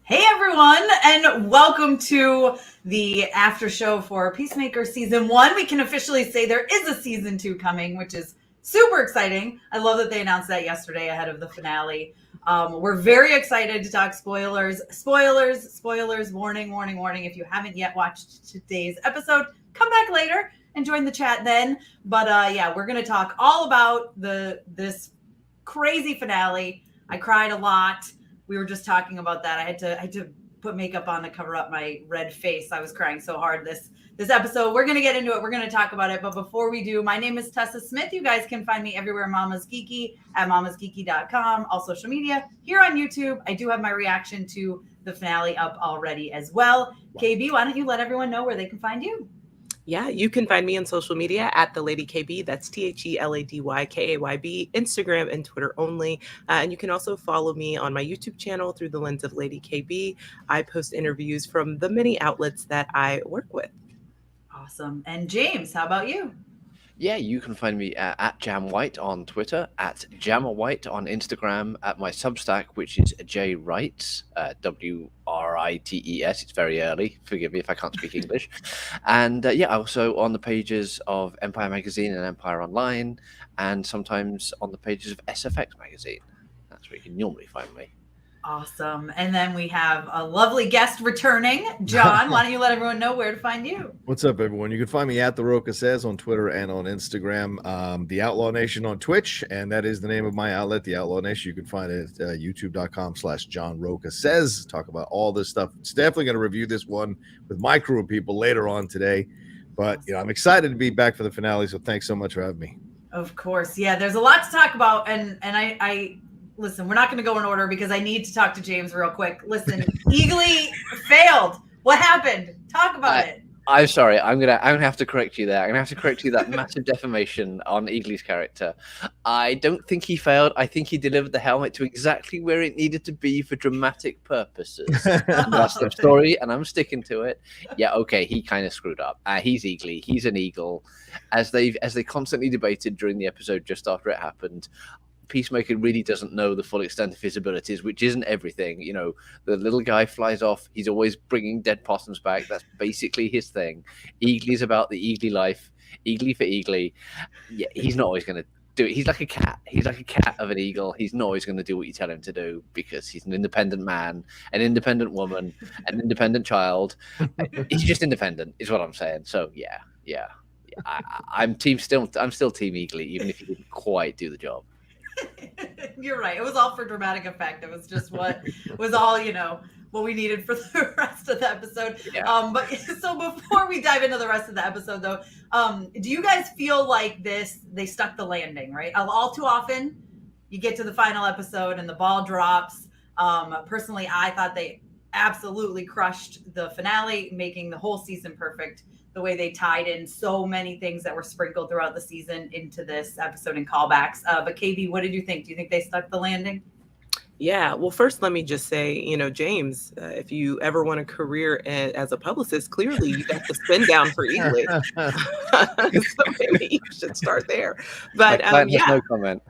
Hey everyone, and welcome to the Aftershow for Peacemaker Season 1. We can officially say there is a Season 2 coming, which is super exciting. I love that they announced that yesterday ahead of the finale. We're very excited to talk spoilers. Spoilers, warning, warning, warning. If you haven't yet watched today's episode, come back later and join the chat then. But yeah, we're going to talk all about this crazy finale. I cried a lot. We were just talking about that. I had to put makeup on to cover up my red face. I was crying so hard this episode. We're going to get into it. We're going to talk about it. But before we do, my name is Tessa Smith. You guys can find me everywhere Mama's Geeky at mamasgeeky.com, all social media. Here on YouTube, I do have my reaction to the finale up already as well. KB, why don't you let everyone know where they can find you? Yeah, you can find me on social media at the Lady KB. That's TheLadyKayB, Instagram and Twitter only. And you can also follow me on my YouTube channel through the lens of Lady KB. I post interviews from the many outlets that I work with. Awesome. And James, how about you? Yeah, you can find me at Jam White on Twitter, at Jammer White on Instagram, at my Substack, which is jwrites, WRITES. It's very early. Forgive me if I can't speak English. And yeah, also on the pages of Empire Magazine and Empire Online, and sometimes on the pages of SFX Magazine. That's where you can normally find me. Awesome. And then we have a lovely guest returning. John, why don't you let everyone know where to find you? What's up, everyone? You can find me at The Roca Says on Twitter and on Instagram. The Outlaw Nation on Twitch, and that is the name of my outlet, The Outlaw Nation. You can find it at youtube.com/John Roca Says. Talk about all this stuff. It's definitely going to review this one with my crew of people later on today. But, you know, I'm excited to be back for the finale, so thanks so much for having me. Of course. Yeah, there's a lot to talk about, and I listen, we're not going to go in order because I need to talk to James real quick. Listen, Eagley failed. What happened? Talk about it. I'm sorry. I'm gonna have to correct you there. I'm gonna have to correct you that massive defamation on Eagley's character. I don't think he failed. I think he delivered the helmet to exactly where it needed to be for dramatic purposes. That's the story, and I'm sticking to it. Yeah, okay. He kind of screwed up. He's Eagley. He's an eagle. As they constantly debated during the episode just after it happened. Peacemaker really doesn't know the full extent of his abilities, which isn't everything. You know, the little guy flies off. He's always bringing dead possums back. That's basically his thing. Eagley's about the Eagley life. Eagley for Eagley. Yeah, he's not always going to do it. He's like a cat. He's like a cat of an eagle. He's not always going to do what you tell him to do because he's an independent man, an independent woman, an independent child. He's just independent, is what I'm saying. So yeah. I'm still Team Eagley, even if he didn't quite do the job. You're right. It was all for dramatic effect. It was just what was all, what we needed for the rest of the episode. Yeah. But so before we dive into the rest of the episode, though, do you guys feel like they stuck the landing, right? All too often, you get to the final episode and the ball drops. Personally, I thought they absolutely crushed the finale, making the whole season perfect. The way they tied in so many things that were sprinkled throughout the season into this episode and callbacks. But KB, what did you think? Do you think they stuck the landing? Yeah, well, first, let me just say, James, if you ever want a career as a publicist, clearly you got the spin down for Eagley. So maybe you should start there. But yeah, no comment.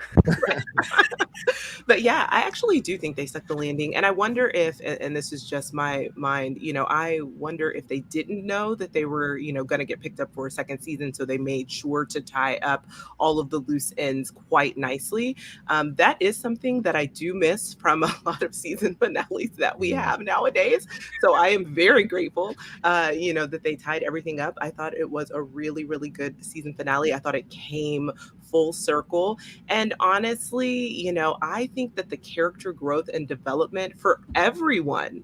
But yeah, I actually do think they stuck the landing. And I wonder if, and this is just my mind, I wonder if they didn't know that they were, going to get picked up for a second season. So they made sure to tie up all of the loose ends quite nicely. That is something that I do miss from a lot of season finales that we have nowadays. So I am very grateful, that they tied everything up. I thought it was a really, really good season finale. I thought it came full circle. And honestly, I think that the character growth and development for everyone,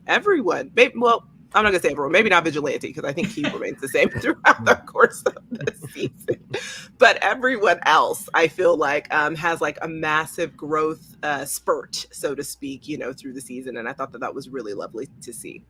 maybe, well, I'm not going to say everyone, maybe not Vigilante, because I think he remains the same throughout the course of the season. But everyone else, I feel like, has like a massive growth spurt, so to speak, through the season. And I thought that was really lovely to see.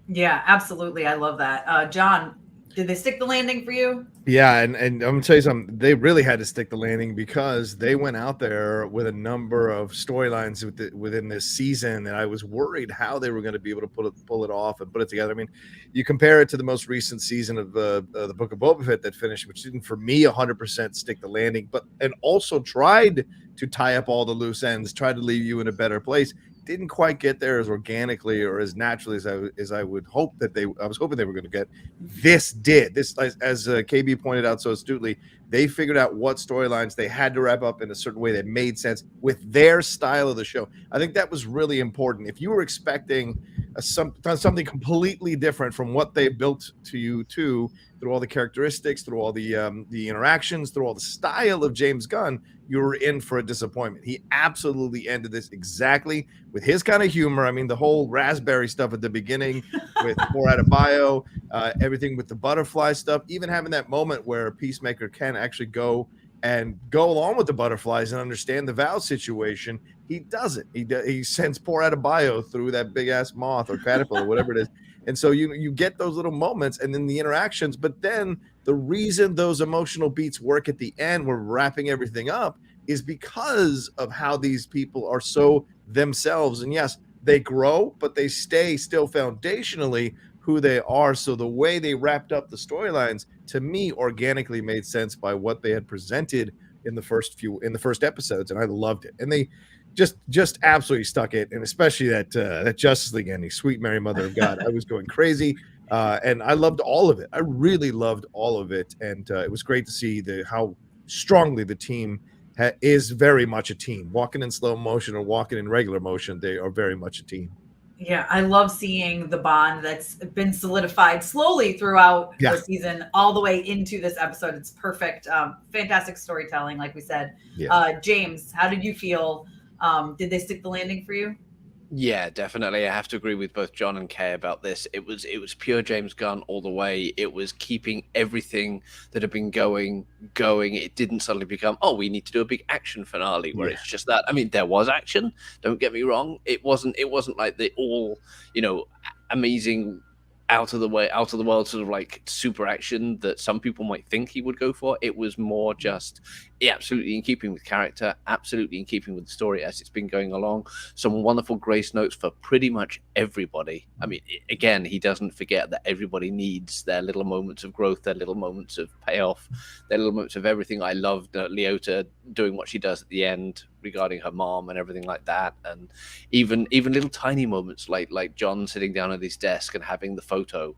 Yeah, absolutely. I love that. John, did they stick the landing for you? Yeah, and I'm going to tell you something. They really had to stick the landing because they went out there with a number of storylines within this season, and I was worried how they were going to be able to pull it off and put it together. I mean, you compare it to the most recent season of the Book of Boba Fett that finished, which didn't, for me, 100% stick the landing, and also tried to tie up all the loose ends, try to leave you in a better place. Didn't quite get there as organically or as naturally as I would hope that I was hoping they were going to get. This did. This, as KB pointed out so astutely, they figured out what storylines they had to wrap up in a certain way that made sense with their style of the show. I think that was really important. If you were expecting something completely different from what they built to you through all the characteristics, through all the interactions, through all the style of James Gunn, you were in for a disappointment. He absolutely ended this exactly with his kind of humor. I mean, the whole raspberry stuff at the beginning with poor Adebayo, everything with the butterfly stuff, even having that moment where Peacemaker can actually go along with the butterflies and understand the Val situation. He doesn't. He sends poor Adebayo through that big ass moth or caterpillar, whatever it is. And so you get those little moments and then the interactions, but then the reason those emotional beats work at the end, we're wrapping everything up, is because of how these people are so themselves. And yes, they grow, but they stay still foundationally who they are. So the way they wrapped up the storylines, to me, organically made sense by what they had presented in the first episodes, and I loved it. And they just absolutely stuck it, and especially that Justice League ending, Sweet Mary Mother of God. I was going crazy, and I loved all of it. I really loved all of it, and it was great to see how strongly the team is very much a team. Walking in slow motion or walking in regular motion, they are very much a team. Yeah, I love seeing the bond that's been solidified slowly throughout the season, all the way into this episode. It's perfect. Fantastic storytelling, like we said. Yeah. James, how did you feel? Did they stick the landing for you? Yeah, definitely. I have to agree with both John and Kay about this. It was pure James Gunn all the way. It was keeping everything that had been going. It didn't suddenly become, oh, we need to do a big action finale where it's just that. I mean, there was action. Don't get me wrong. It wasn't like the all, amazing out of the world sort of like super action that some people might think he would go for. It was more just absolutely in keeping with character, absolutely in keeping with the story as it's been going along. Some wonderful grace notes for pretty much everybody. I mean, again, he doesn't forget that everybody needs their little moments of growth, their little moments of payoff, their little moments of everything. I loved Leota doing what she does at the end regarding her mom and everything like that, and even little tiny moments like John sitting down at his desk and having the photo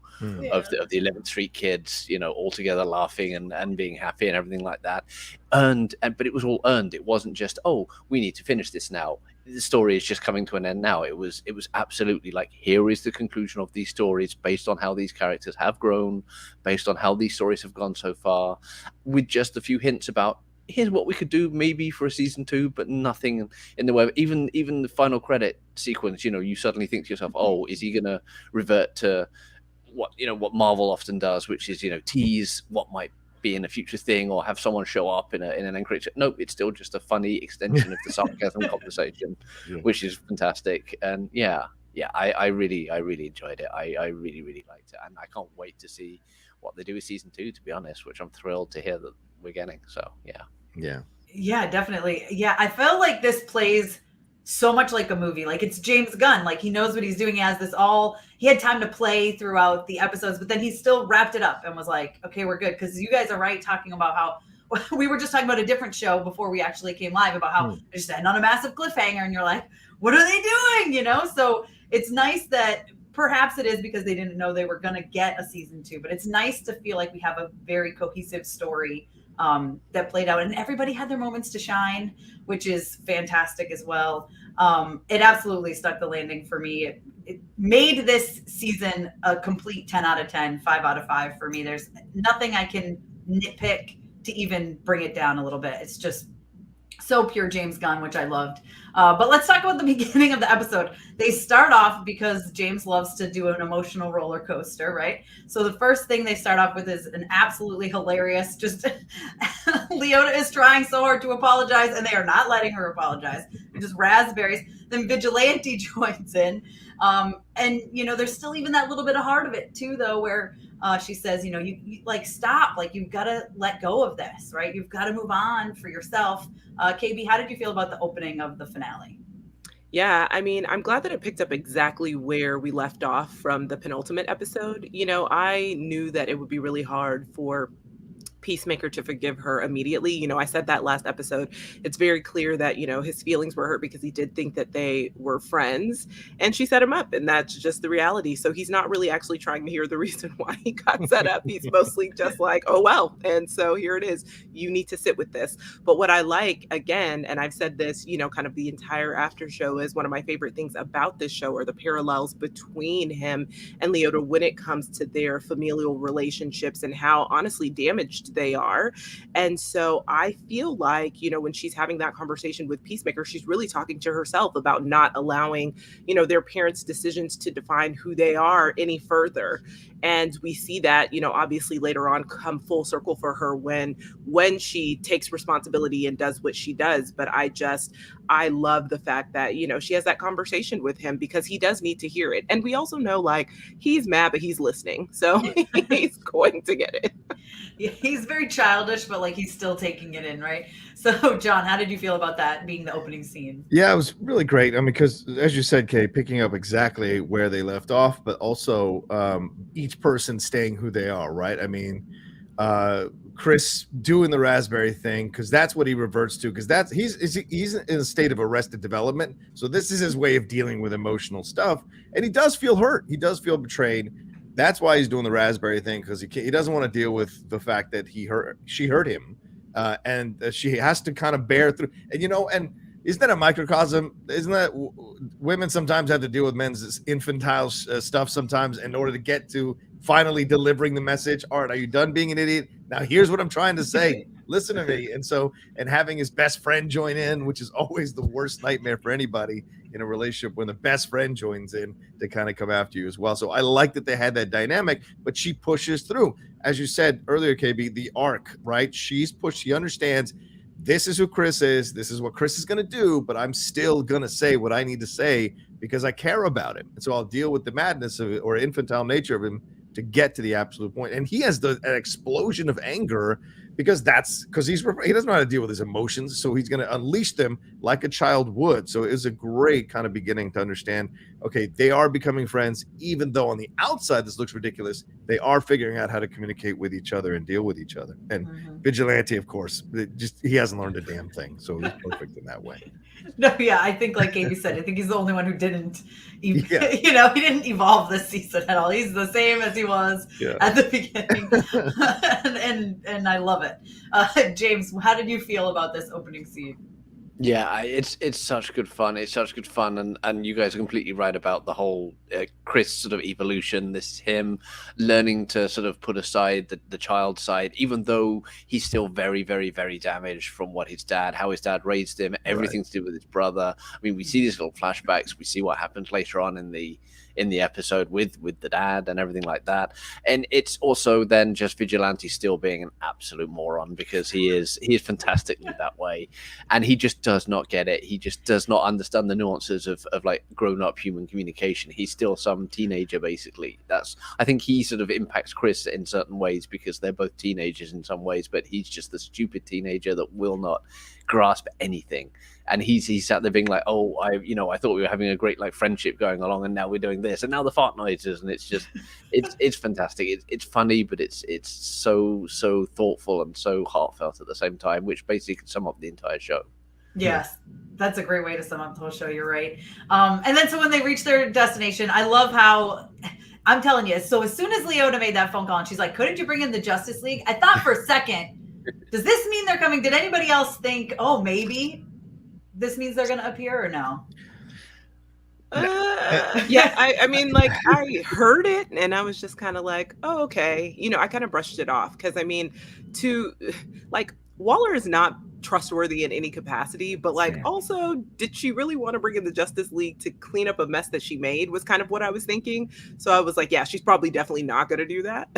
of the 11th Street kids, all together laughing and being happy and everything like that. But it was all earned. It wasn't just, oh, we need to finish this now. The story is just coming to an end now. It was absolutely like, here is the conclusion of these stories based on how these characters have grown, based on how these stories have gone so far, with just a few hints about here's what we could do maybe for a season 2, but nothing in the way. Even the final credit sequence, you suddenly think to yourself, oh, is he gonna revert to what Marvel often does, which is tease what might be in a future thing or have someone show up in an encryption. Nope, it's still just a funny extension of the sarcasm conversation, which is fantastic. And I really enjoyed it. I really liked it, and I can't wait to see what they do with season 2, to be honest, which I'm thrilled to hear that we're getting. So yeah, definitely. Yeah, I feel like this plays so much like a movie. Like, it's James Gunn. Like, he knows what he's doing. He had time to play throughout the episodes, but then he still wrapped it up and was like, okay, we're good. Because you guys are right, talking about how we were just talking about a different show before we actually came live about how they just end on a massive cliffhanger and you're like, what are they doing? So it's nice that perhaps it is because they didn't know they were going to get a season 2, but it's nice to feel like we have a very cohesive story that played out, and everybody had their moments to shine, which is fantastic as well. It absolutely stuck the landing for me. It made this season a complete 10 out of 10, 5 out of 5 for me. There's nothing I can nitpick to even bring it down a little bit. It's just so pure James Gunn, which I loved. But let's talk about the beginning of the episode. They start off, because James loves to do an emotional roller coaster, right? So the first thing they start off with is an absolutely hilarious, just Leota is trying so hard to apologize and they are not letting her apologize. Just raspberries. Then Vigilante joins in. And, there's still even that little bit of heart of it too, though, where she says, you like, stop, like, you've got to let go of this, right? You've got to move on for yourself. KB, how did you feel about the opening of the finale? Yeah, I mean, I'm glad that it picked up exactly where we left off from the penultimate episode. I knew that it would be really hard for Peacemaker to forgive her immediately. You know, I said that last episode. It's very clear that, you know, his feelings were hurt because he did think that they were friends, and she set him up, and that's just the reality. So he's not really actually trying to hear the reason why he got set up. He's mostly just like, oh, well. And so here it is. You need to sit with this. But what I like, again, and I've said this, you know, kind of the entire after show, is one of my favorite things about this show are the parallels between him and Leota when it comes to their familial relationships and how honestly damaged they are. And so I feel like, you know, when she's having that conversation with Peacemaker, she's really talking to herself about not allowing, you know, their parents' decisions to define who they are any further. And we see that, you know, obviously later on come full circle for her when she takes responsibility and does what she does. But I love the fact that, you know, she has that conversation with him because he does need to hear it. And we also know, like, he's mad, but he's listening. So he's going to get it. Yeah, he's very childish, but like he's still taking it in, right? So, John, how did you feel about that being the opening scene? Yeah, it was really great. I mean, because as you said, Kay, picking up exactly where they left off, but also each person staying who they are, right? I mean, Chris doing the raspberry thing because that's what he reverts to, because he's in a state of arrested development. So this is his way of dealing with emotional stuff, and he does feel hurt. He does feel betrayed. That's why he's doing the raspberry thing, because he doesn't want to deal with the fact that she hurt him, and she has to kind of bear through. And you know, and isn't that a microcosm? Isn't that women sometimes have to deal with men's infantile stuff sometimes in order to get to finally delivering the message? All right, are you done being an idiot? Now here's what I'm trying to say. Listen to me. And having his best friend join in, which is always the worst nightmare for anybody in a relationship when the best friend joins in to kind of come after you as well. So I like that they had that dynamic, but she pushes through. As you said earlier, KB, the arc, right? She understands this is who Chris is. This is what Chris is going to do, but I'm still going to say what I need to say because I care about him. And so I'll deal with the madness of it or infantile nature of him to get to the absolute point. And he has an explosion of anger because he doesn't know how to deal with his emotions. So he's going to unleash them like a child would. So it was a great kind of beginning to understand, okay, they are becoming friends, even though on the outside this looks ridiculous. They are figuring out how to communicate with each other and deal with each other. And Vigilante, of course, he hasn't learned a damn thing. So he's perfect in that way. No, yeah, I think like Amy said, I think he's the only one who didn't, he didn't evolve this season at all. He's the same as he was at the beginning, and I love it. James, how did you feel about this opening scene? Yeah, it's such good fun. It's such good fun, and you guys are completely right about the whole Chris sort of evolution. This is him learning to sort of put aside the child side, even though he's still very, very, very damaged from how his dad raised him, everything to do with his brother. I mean, we see these little flashbacks. We see what happens later on in the episode with the dad and everything like that. And it's also then just Vigilante still being an absolute moron because he is fantastically that way. And he just does not get it. He just does not understand the nuances of like grown up human communication. He's still some teenager, basically. I think he sort of impacts Chris in certain ways because they're both teenagers in some ways, but he's just the stupid teenager that will not grasp anything. And he's sat there being like, oh, I thought we were having a great like friendship going along, and now we're doing this, and now the fart noises, and it's just, it's fantastic. It's funny, but it's so thoughtful and so heartfelt at the same time, which basically can sum up the entire show. Yes, that's a great way to sum up the whole show. You're right. And then so when they reach their destination, I love how. I'm telling you, so as soon as Leota made that phone call and she's like, couldn't you bring in the Justice League? I thought for a second, does this mean they're coming? Did anybody else think, oh, maybe this means they're going to appear or no? Yeah, I mean, like, I heard it and I was just kind of like, oh, okay. You know, I kind of brushed it off because, I mean, Waller is not trustworthy in any capacity, but like also, did she really want to bring in the Justice League to clean up a mess that she made was kind of what I was thinking. So I was like, yeah, she's probably definitely not going to do that.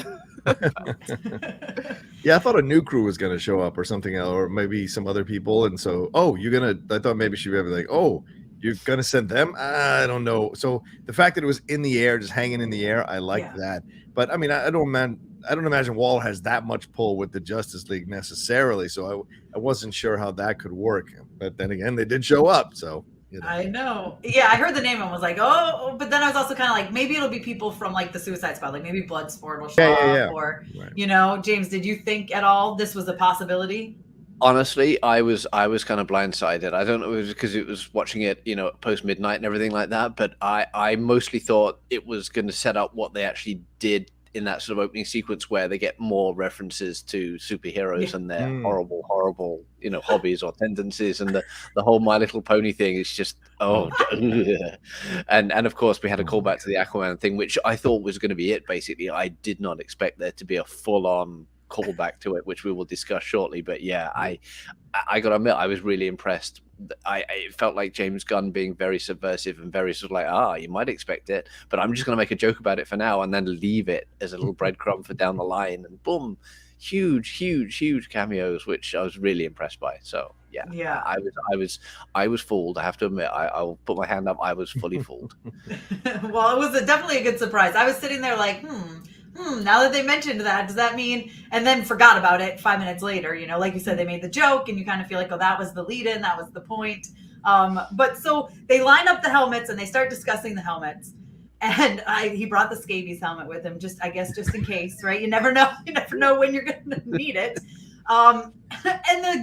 Yeah, I thought a new crew was going to show up or something, or maybe some other people. And so, I thought maybe she'd be like, oh, you're going to send them? I don't know. So the fact that it was in the air, just hanging in the air, I like that. But I mean, I don't imagine Waller has that much pull with the Justice League necessarily. So I wasn't sure how that could work. But then again, they did show up. So, You know. I know. Yeah, I heard the name and was like, oh, but then I was also kind of like, maybe it'll be people from like the Suicide Squad, like maybe Bloodsport will show up, or Right. James, did you think at all this was a possibility? Honestly, I was kind of blindsided. I don't know if it was because it was watching it, post midnight and everything like that, but I mostly thought it was going to set up what they actually did in that sort of opening sequence where they get more references to superheroes Yeah. and their horrible, hobbies or tendencies, and the whole My Little Pony thing is just and of course we had a callback to the Aquaman thing, which I thought was going to be it. Basically, I did not expect there to be a full on callback to it, which we will discuss shortly. But yeah, I gotta admit, I was really impressed. It felt like James Gunn being very subversive and very sort of like, you might expect it, but I'm just gonna make a joke about it for now and then leave it as a little breadcrumb for down the line, and boom, huge cameos, which I was really impressed by. So yeah. I was fooled. I have to admit, I'll put my hand up. I was fully fooled. Well, it was definitely a good surprise. I was sitting there like, now that they mentioned that, does that mean, and then forgot about it 5 minutes later, like you said, they made the joke and you kind of feel like, oh, that was the lead in, that was the point. But so they line up the helmets and they start discussing the helmets. And he brought the scabies helmet with him, just in case, right? You never know when you're going to need it. And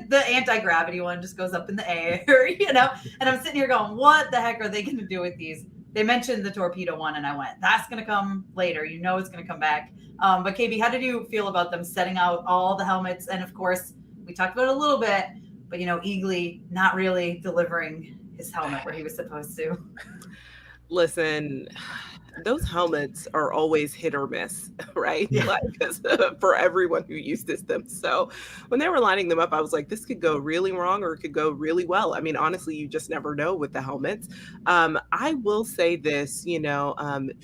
the anti-gravity one just goes up in the air, and I'm sitting here going, what the heck are they going to do with these? They mentioned the torpedo one, and I went, that's going to come later. It's going to come back. But KB, how did you feel about them setting out all the helmets? And of course, we talked about it a little bit, but Eagley not really delivering his helmet where he was supposed to. Listen, those helmets are always hit or miss, right? Yeah. Like, for everyone who uses them. So when they were lining them up, I was like, this could go really wrong or it could go really well. I mean, honestly, you just never know with the helmets. I will say this,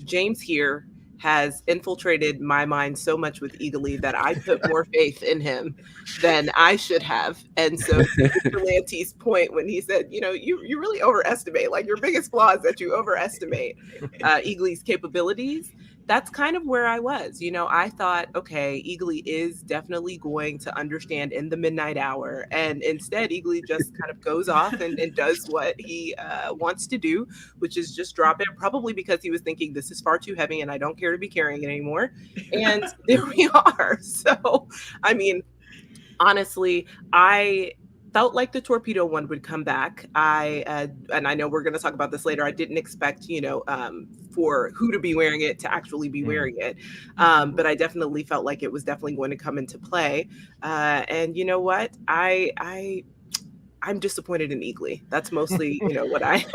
James here has infiltrated my mind so much with Eagley that I put more faith in him than I should have. And so Vigilante's point when he said, you really overestimate, like your biggest flaw is that you overestimate Eagley's capabilities. That's kind of where I was. I thought, okay, Eagley is definitely going to understand in the midnight hour. And instead, Eagley just kind of goes off and does what he wants to do, which is just drop it, probably because he was thinking this is far too heavy and I don't care to be carrying it anymore. And there we are. So, I mean, honestly, I felt like the torpedo one would come back. And I know we're going to talk about this later. I didn't expect, for who to be wearing it to actually be wearing it. But I definitely felt like it was definitely going to come into play. And you know what? I'm disappointed in Eagley. That's mostly, what I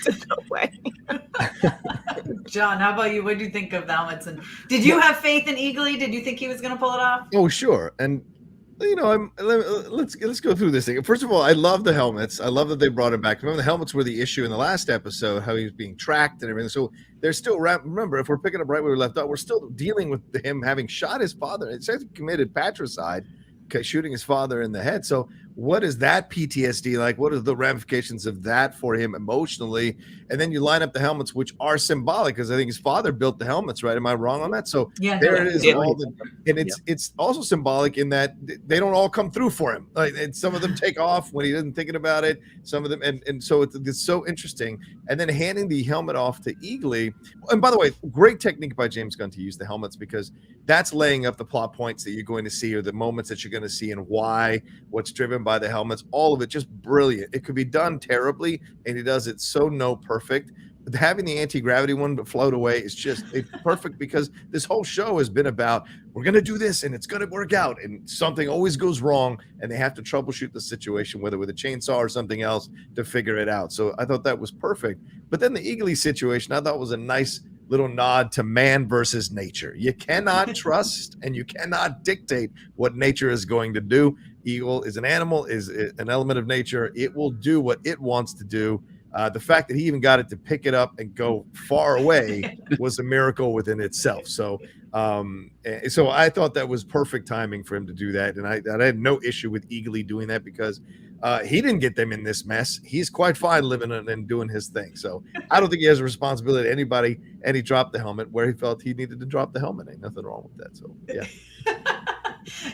took away. John, how about you? What did you think of the helmets? And did you have faith in Eagley? Did you think he was going to pull it off? Oh, sure. And let's go through this thing. First of all, I love the helmets. I love that they brought him back. Remember, the helmets were the issue in the last episode, how he was being tracked and everything. So they're still remember, if we're picking up right where we left off, we're still dealing with him having shot his father. It says he committed patricide, shooting his father in the head. So what is that PTSD like? What are the ramifications of that for him emotionally? And then you line up the helmets, which are symbolic, because I think his father built the helmets, right? Am I wrong on that? So yeah, there it is. And it's also symbolic in that they don't all come through for him. Like, and some of them take off when he isn't thinking about it. Some of them, and so it's so interesting. And then handing the helmet off to Eagley. And by the way, great technique by James Gunn to use the helmets, because that's laying up the plot points that you're going to see, or the moments that you're going to see, and why, what's driven by the helmets, all of it just brilliant. It could be done terribly, and he does it so perfect. Having the anti-gravity one but float away is just perfect, because this whole show has been about, we're going to do this and it's going to work out, and something always goes wrong and they have to troubleshoot the situation, whether with a chainsaw or something else, to figure it out. So I thought that was perfect. But then the Eagley situation I thought was a nice little nod to man versus nature. You cannot trust and you cannot dictate what nature is going to do. Eagle is an animal, is an element of nature. It will do what it wants to do. The fact that he even got it to pick it up and go far away was a miracle within itself. So I thought that was perfect timing for him to do that. And I had no issue with Eagley doing that, because he didn't get them in this mess. He's quite fine living and doing his thing. So I don't think he has a responsibility to anybody, and he dropped the helmet where he felt he needed to drop the helmet. Ain't nothing wrong with that. So, yeah.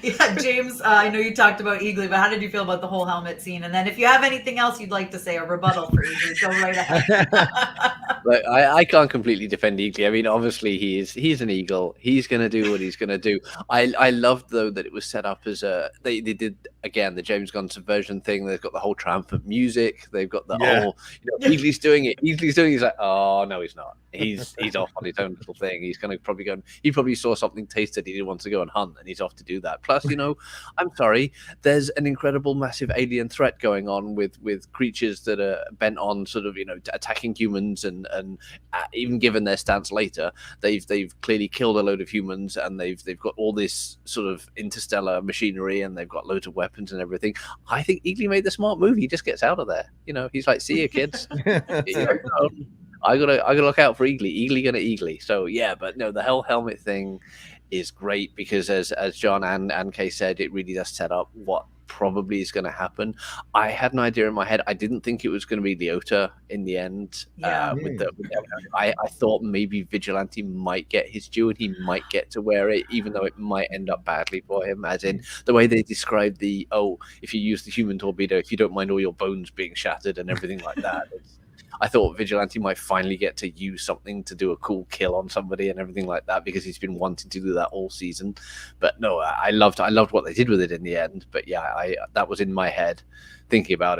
Yeah, James, I know you talked about Eagley, but how did you feel about the whole helmet scene? And then if you have anything else you'd like to say, a rebuttal for Eagley, go right ahead. Like, I can't completely defend Eagley. I mean, obviously he's an eagle. He's gonna do what he's gonna do. I loved though that it was set up as they did again the James Gunn subversion thing. They've got the whole triumphant music. They've got the whole Eagley's doing it. Eagley's doing it. He's like, oh no, he's not. He's off on his own little thing. He's gonna probably go. He probably saw something tasted. He didn't want to go and hunt, and he's off to do that. Plus, I'm sorry. There's an incredible, massive alien threat going on with creatures that are bent on sort of attacking humans and even given their stance later, they've clearly killed a load of humans, and they've got all this sort of interstellar machinery, and they've got loads of weapons and everything. I think Eagley made the smart move. He just gets out of there. He's like, see you kids. I gotta look out for Eagley. Eagley gonna Eagley. So yeah, but no, the hell helmet thing is great because as John and Kay said, it really does set up what probably is going to happen. I had an idea in my head. I didn't think it was going to be Leota in the end. I thought maybe Vigilante might get his due and he might get to wear it, even though it might end up badly for him, as in the way they described if you use the human torpedo, if you don't mind all your bones being shattered and everything like that. I thought Vigilante might finally get to use something to do a cool kill on somebody and everything like that, because he's been wanting to do that all season. But no, I loved what they did with it in the end. But yeah, that was in my head, thinking about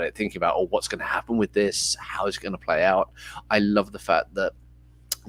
what's going to happen with this, how is it going to play out. I love the fact that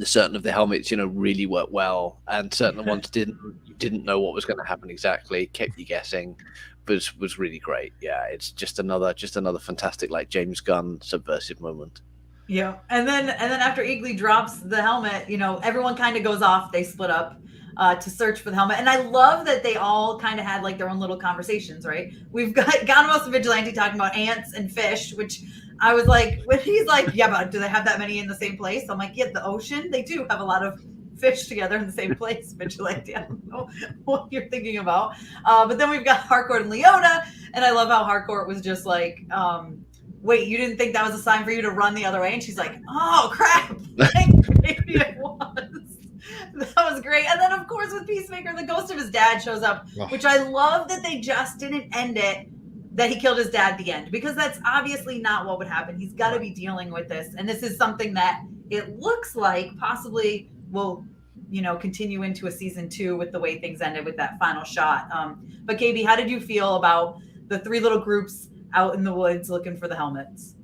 certain of the helmets, really worked well, and certain ones didn't know what was going to happen exactly, kept you guessing. Was really great. Yeah, it's just another fantastic like James Gunn subversive moment. Yeah, and then after Eagley drops the helmet, everyone kind of goes off. They split up to search for the helmet, and I love that they all kind of had like their own little conversations. Right? We've got Economos and Vigilante talking about ants and fish, which I was like, when he's like, yeah, but do they have that many in the same place? I'm like, yeah, the ocean, they do have a lot of fish together in the same place. Vigilante, I don't know what you're thinking about. But then we've got Harcourt and Leota, and I love how Harcourt was just like, wait, you didn't think that was a sign for you to run the other way? And she's like, oh, crap. Maybe it was. That was great. And then, of course, with Peacemaker, the ghost of his dad shows up, which I love that they just didn't end it, that he killed his dad at the end, because that's obviously not what would happen. He's got to be dealing with this. And this is something that it looks like possibly will, continue into a season 2 with the way things ended with that final shot. But KB, how did you feel about the 3 little groups out in the woods looking for the helmets?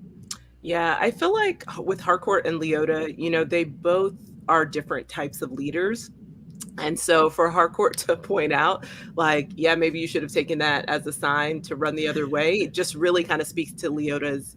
Yeah, I feel like with Harcourt and Leota, they both are different types of leaders. And so for Harcourt to point out, like, yeah, maybe you should have taken that as a sign to run the other way, it just really kind of speaks to Leota's,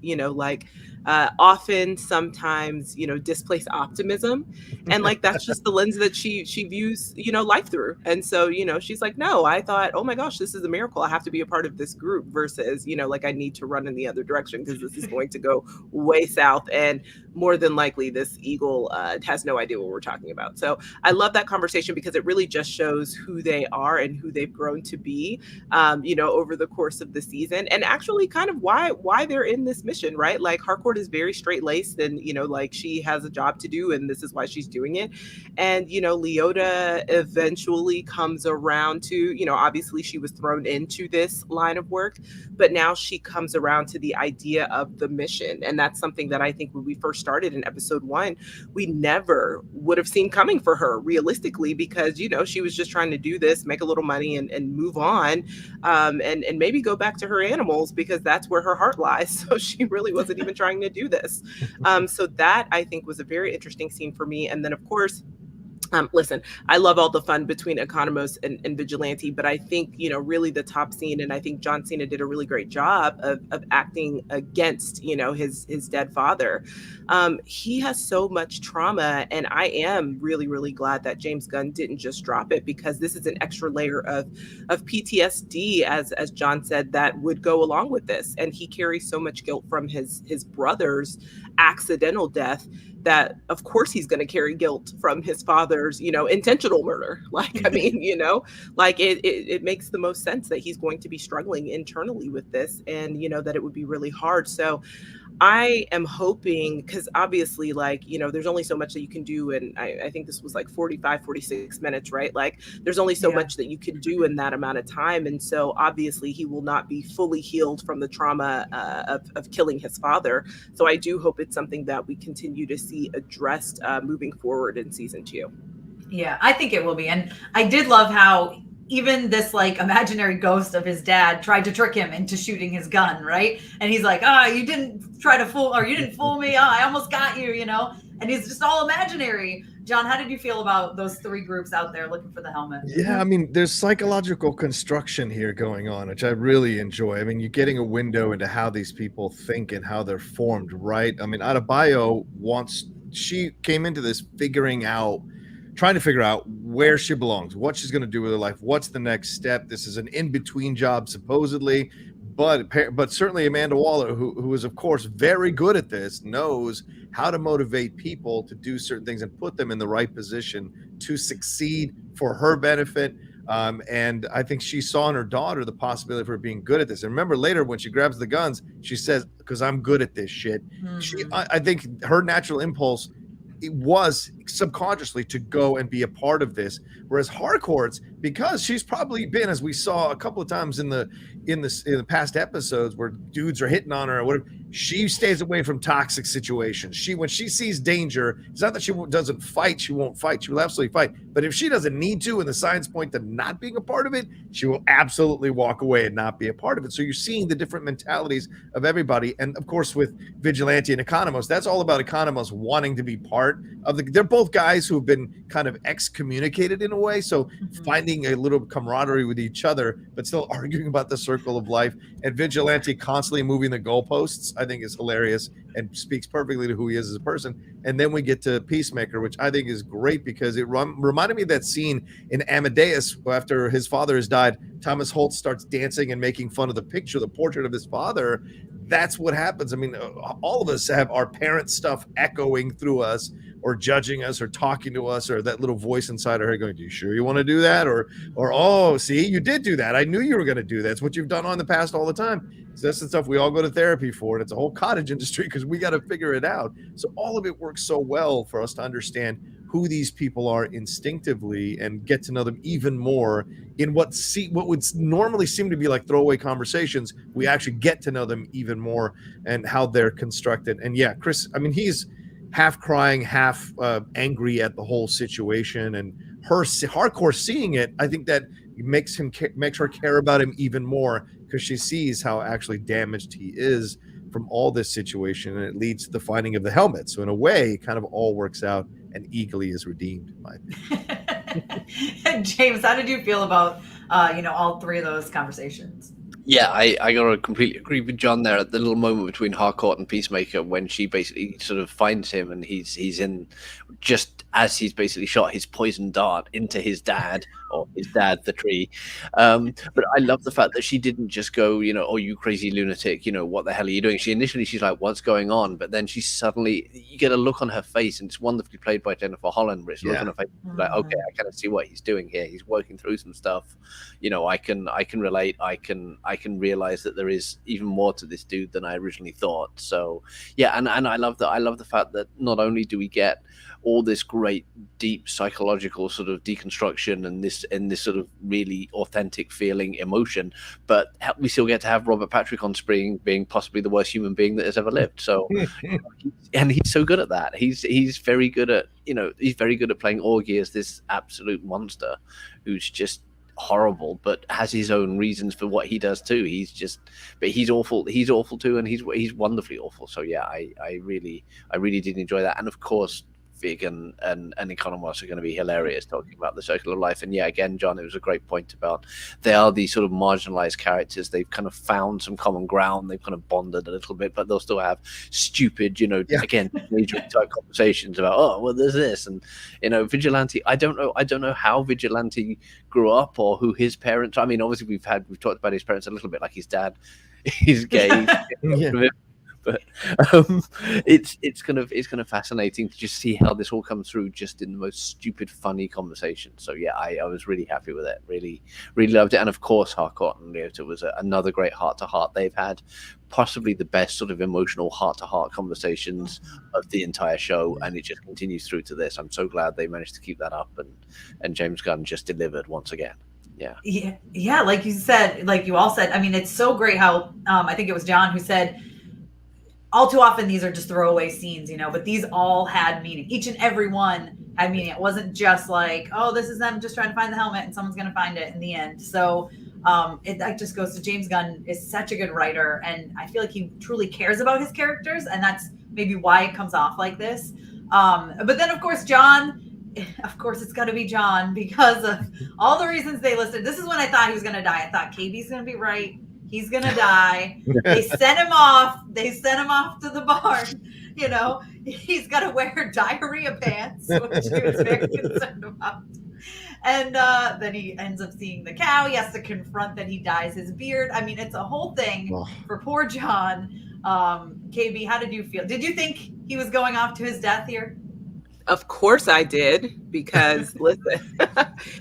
often, sometimes, displaced optimism. And like, that's just the lens that she views, life through. And so, she's like, no, I thought, oh my gosh, this is a miracle. I have to be a part of this group versus, like I need to run in the other direction because this is going to go way south. And more than likely this eagle has no idea what we're talking about. So I love that conversation because it really just shows who they are and who they've grown to be, over the course of the season, and actually kind of why they're in this mission, right? Like Harcourt is very straight-laced and, like she has a job to do and this is why she's doing it. And, Leota eventually comes around to, obviously she was thrown into this line of work, but now she comes around to the idea of the mission. And that's something that I think when we first started in episode 1, we never would have seen coming for her realistically, because, she was just trying to do this, make a little money and move on, and maybe go back to her animals because that's where her heart lies. So she really wasn't even trying to do this. So that I think was a very interesting scene for me. And then of course, listen, I love all the fun between Economos and Vigilante, but I think, really the top scene, and I think John Cena did a really great job of acting against, his dead father. He has so much trauma, and I am really, really glad that James Gunn didn't just drop it, because this is an extra layer of PTSD, as John said, that would go along with this. And he carries so much guilt from his brother's accidental death that of course he's going to carry guilt from his father's, intentional murder. Like, I mean, like it makes the most sense that he's going to be struggling internally with this, and, that it would be really hard. So I am hoping, because obviously, like, there's only so much that you can do. And I think this was like 46 minutes, right? Like, there's only so much that you can do in that amount of time. And so obviously he will not be fully healed from the trauma of killing his father. So I do hope it's something that we continue to see addressed moving forward in season 2. Yeah, I think it will be. And I did love how even this like imaginary ghost of his dad tried to trick him into shooting his gun, right? And he's like, you didn't try to fool, or you didn't fool me. I almost got you, and he's just all imaginary. John, how did you feel about those 3 groups out there looking for the helmet? Yeah, I mean, there's psychological construction here going on, which I really enjoy. I mean, you're getting a window into how these people think and how they're formed, right? I mean, Adebayo she came into this trying to figure out where she belongs, what she's going to do with her life, what's the next step. This is an in-between job, supposedly, but certainly Amanda Waller, who is, of course, very good at this, knows how to motivate people to do certain things and put them in the right position to succeed for her benefit. And I think she saw in her daughter the possibility of her being good at this. And remember, later when she grabs the guns, she says, because I'm good at this shit. Mm-hmm. I think her natural impulse, it was subconsciously to go and be a part of this, whereas Harcourt's, because she's probably been, as we saw a couple of times in the past episodes where dudes are hitting on her or whatever, she stays away from toxic situations. When she sees danger, it's not that she doesn't fight, she won't fight, she will absolutely fight, but if she doesn't need to and the signs point to not being a part of it, she will absolutely walk away and not be a part of it. So you're seeing the different mentalities of everybody. And of course with Vigilante and Economos, that's all about Economos wanting to be part of they're both guys who have been kind of excommunicated in a way, so finding a little camaraderie with each other but still arguing about the circle of life. And Vigilante constantly moving the goalposts, I think, is hilarious and speaks perfectly to who he is as a person. And then we get to Peacemaker, which I think is great because it reminded me of that scene in Adebayos after his father has died. Thomas Holt starts dancing and making fun of the portrait of his father. That's what happens. I mean, all of us have our parent stuff echoing through us, or judging us, or talking to us, or that little voice inside our head going, "Do you sure you want to do that?" Or "Oh, see, you did do that. I knew you were going to do that. It's what you've done in the past all the time." So that's the stuff we all go to therapy for, and it's a whole cottage industry because we got to figure it out. So all of it works so well for us to understand who these people are instinctively and get to know them even more in what would normally seem to be like throwaway conversations. We actually get to know them even more and how they're constructed. And yeah, Chris, I mean, he's half crying, half angry at the whole situation, and her hardcore seeing it. I think that makes her care about him even more because she sees how actually damaged he is from all this situation, and it leads to the finding of the helmet. So in a way, it kind of all works out, and Eagley is redeemed, in my opinion. James, how did you feel about all 3 of those conversations? Yeah, I gotta completely agree with John there at the little moment between Harcourt and Peacemaker when she basically sort of finds him and he's in, just as he's basically shot his poison dart into his dad, or his dad, the tree. But I love the fact that she didn't just go, "Oh, you crazy lunatic, what the hell are you doing?" She's like, "What's going on?" But then you get a look on her face, and it's wonderfully played by Jennifer Holland, where it's look on her face, like, okay, I kind of see what he's doing here. He's working through some stuff. I can relate. I can realize that there is even more to this dude than I originally thought. So yeah, and I love that. I love the fact that not only do we get all this great deep psychological sort of deconstruction and this sort of really authentic feeling emotion, but we still get to have Robert Patrick on screen being possibly the worst human being that has ever lived. So and he's so good at that. He's very good at he's very good at playing Augie as this absolute monster who's just horrible but has his own reasons for what he does too. But he's awful too, and he's wonderfully awful. So yeah, I really did enjoy that. And of course Vig and Economos are going to be hilarious talking about the circle of life. And yeah, again, John, it was a great point about they are these sort of marginalized characters. They've kind of found some common ground. They've kind of bonded a little bit, but they'll still have stupid, again, major type conversations about, oh, well, there's this. And, Vigilante, I don't know how Vigilante grew up or who his parents are. I mean, obviously we've talked about his parents a little bit, like his dad, he's gay. Yeah. But it's kind of fascinating to just see how this all comes through just in the most stupid, funny conversation. So yeah, I was really happy with it. Really, really loved it. And of course, Harcourt and Leota was another great heart-to-heart they've had. Possibly the best sort of emotional heart-to-heart conversations of the entire show, and it just continues through to this. I'm so glad they managed to keep that up, and James Gunn just delivered once again. Yeah, like you said, like you all said, I mean, it's so great how I think it was John who said, all too often these are just throwaway scenes, but these all had meaning. Each and every one had meaning. It wasn't just like, oh, this is them just trying to find the helmet and someone's going to find it in the end. So that just goes to James Gunn is such a good writer, and I feel like he truly cares about his characters, and that's maybe why it comes off like this. But then, of course, John, of course, it's got to be John because of all the reasons they listed. This is when I thought he was going to die. I thought KB's going to be right. He's going to die. They sent him off. They sent him off to the barn. He's got to wear diarrhea pants, which he was very concerned about. And then he ends up seeing the cow. He has to confront that he dyes his beard. I mean, it's a whole thing for poor John. KB, how did you feel? Did you think he was going off to his death here? Of course I did, because listen,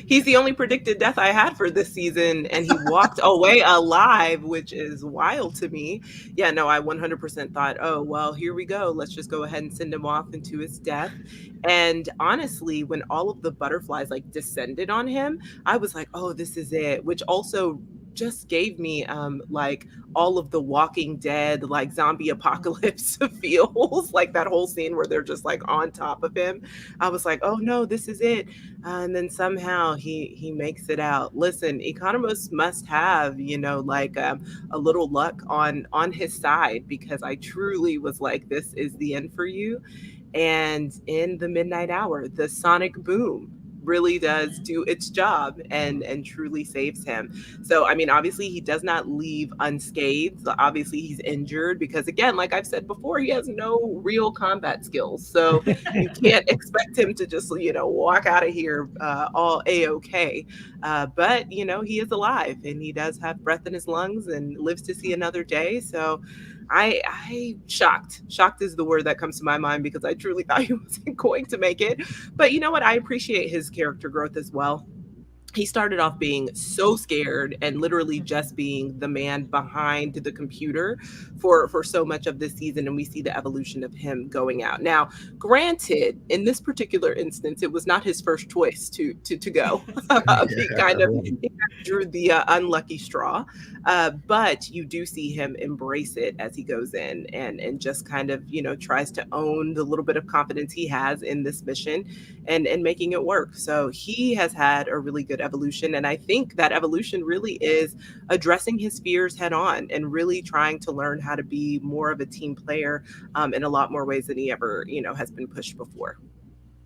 he's the only predicted death I had for this season, and he walked away alive, which is wild to me. Yeah, no, I 100% thought, oh, well, here we go. Let's just go ahead and send him off into his death. And honestly, when all of the butterflies descended on him, I was like, oh, this is it, which also just gave me like all of the Walking Dead zombie apocalypse feels, like that whole scene where they're just on top of him. I was like, oh no, this is it. And then somehow he makes it out. Listen, Economos must have a little luck on his side, because I truly was like, this is the end for you. And in the midnight hour, the sonic boom really does do its job and truly saves him. So, I mean, obviously he does not leave unscathed. Obviously he's injured because, again, like I've said before, he has no real combat skills. So you can't expect him to just, walk out of here all A-okay. But, he is alive and he does have breath in his lungs and lives to see another day. So I shocked is the word that comes to my mind, because I truly thought he wasn't going to make it. But you know what? I appreciate his character growth as well. He started off being so scared and literally just being the man behind the computer for so much of this season. And we see the evolution of him going out. Now, granted, in this particular instance, it was not his first choice to go. He kind of drew the unlucky straw. But you do see him embrace it as he goes in and just kind of, tries to own the little bit of confidence he has in this mission and making it work. So he has had a really good evolution. And I think that evolution really is addressing his fears head on and really trying to learn how to be more of a team player in a lot more ways than he ever, has been pushed before.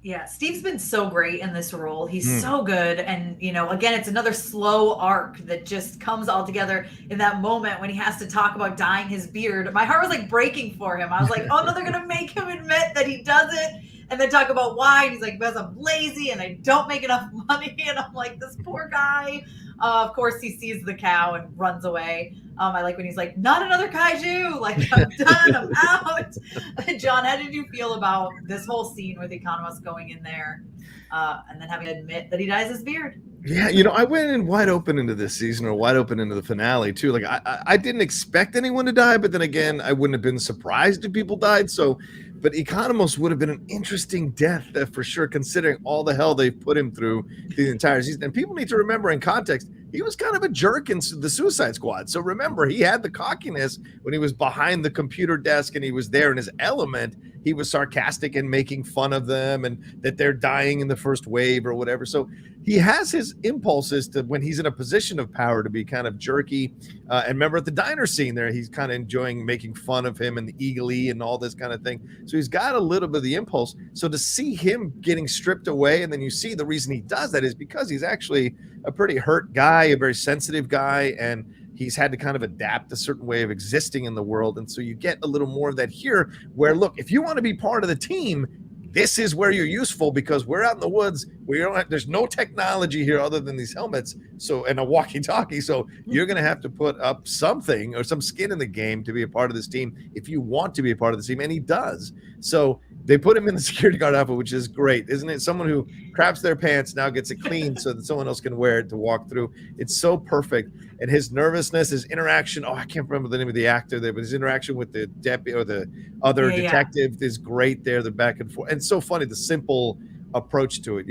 Yeah, Steve's been so great in this role. He's so good. And, again, it's another slow arc that just comes all together in that moment when he has to talk about dyeing his beard. My heart was breaking for him. I was like, oh no, they're going to make him admit that he does it. And then talk about why. And he's like, because I'm lazy and I don't make enough money. And I'm like, this poor guy. Of course, he sees the cow and runs away. I like when he's like, not another kaiju. I'm done. I'm out. John, how did you feel about this whole scene with Economos going in there and then having to admit that he dyes his beard? Yeah, I went in wide open into this season, or wide open into the finale too. I didn't expect anyone to die, but then again, I wouldn't have been surprised if people died. But Economos would have been an interesting death for sure, considering all the hell they've put him through the entire season. And people need to remember, in context, he was kind of a jerk in the Suicide Squad. So remember, he had the cockiness when he was behind the computer desk and he was there in his element. He was sarcastic and making fun of them and that they're dying in the first wave or whatever. So he has his impulses to, when he's in a position of power, to be kind of jerky. And remember at the diner scene there, he's kind of enjoying making fun of him and the Eagley and all this kind of thing. So he's got a little bit of the impulse. So to see him getting stripped away, and then you see the reason he does that is because he's actually a pretty hurt guy, a very sensitive guy, and he's had to kind of adapt a certain way of existing in the world. And so you get a little more of that here, where, look, if you want to be part of the team, this is where you're useful, because we're out in the woods. there's no technology here other than these helmets, and a walkie-talkie. So you're going to have to put up something or some skin in the game to be a part of this team if you want to be a part of the team. And he does. So they put him in the security guard outfit, which is great, isn't it? Someone who craps their pants now gets it clean so that someone else can wear it to walk through. It's so perfect. And his nervousness, his interaction, I can't remember the name of the actor there, but his interaction with the deputy or the other detective is great there, the back and forth. And so funny, the simple approach to it.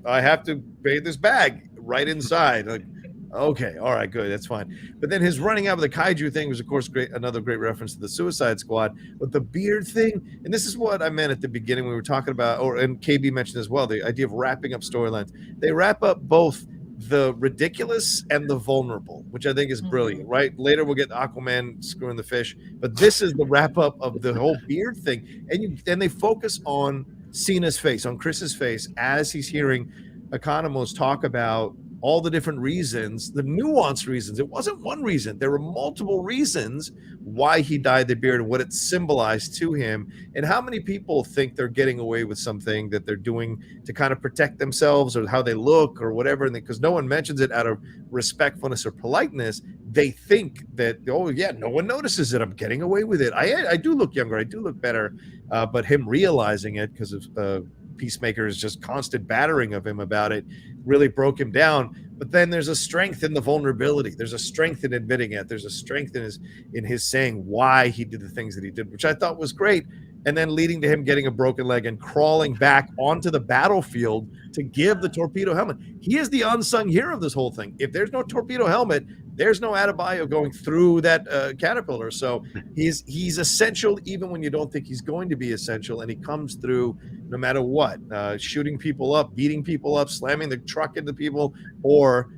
I have to pay this bag right inside. Like, okay, all right, good, that's fine. But then his running out of the kaiju thing was, of course, great. Another great reference to the Suicide Squad. But the beard thing, and this is what I meant at the beginning we were talking about, and KB mentioned as well, the idea of wrapping up storylines. They wrap up both the ridiculous and the vulnerable, which I think is brilliant, right? Later we'll get Aquaman screwing the fish, but this is the wrap up of the whole beard thing. And they focus on Cena's face, on Chris's face, as he's hearing Economos talk about all the different reasons, the nuanced reasons. It wasn't one reason. There were multiple reasons why he dyed the beard and what it symbolized to him. And how many people think they're getting away with something that they're doing to kind of protect themselves or how they look or whatever. And because no one mentions it out of respectfulness or politeness, they think that, oh yeah, no one notices it. I'm getting away with it. I do look younger. I do look better. But him realizing it because of Peacemaker's just constant battering of him about it really broke him down. But then there's a strength in the vulnerability. There's a strength in admitting it. There's a strength in his saying why he did the things that he did, which I thought was great. And then leading to him getting a broken leg and crawling back onto the battlefield to give the torpedo helmet. He is the unsung hero of this whole thing. If there's no torpedo helmet, there's no Adebayo going through that caterpillar. So he's essential even when you don't think he's going to be essential. And he comes through no matter what, shooting people up, beating people up, slamming the truck into people, or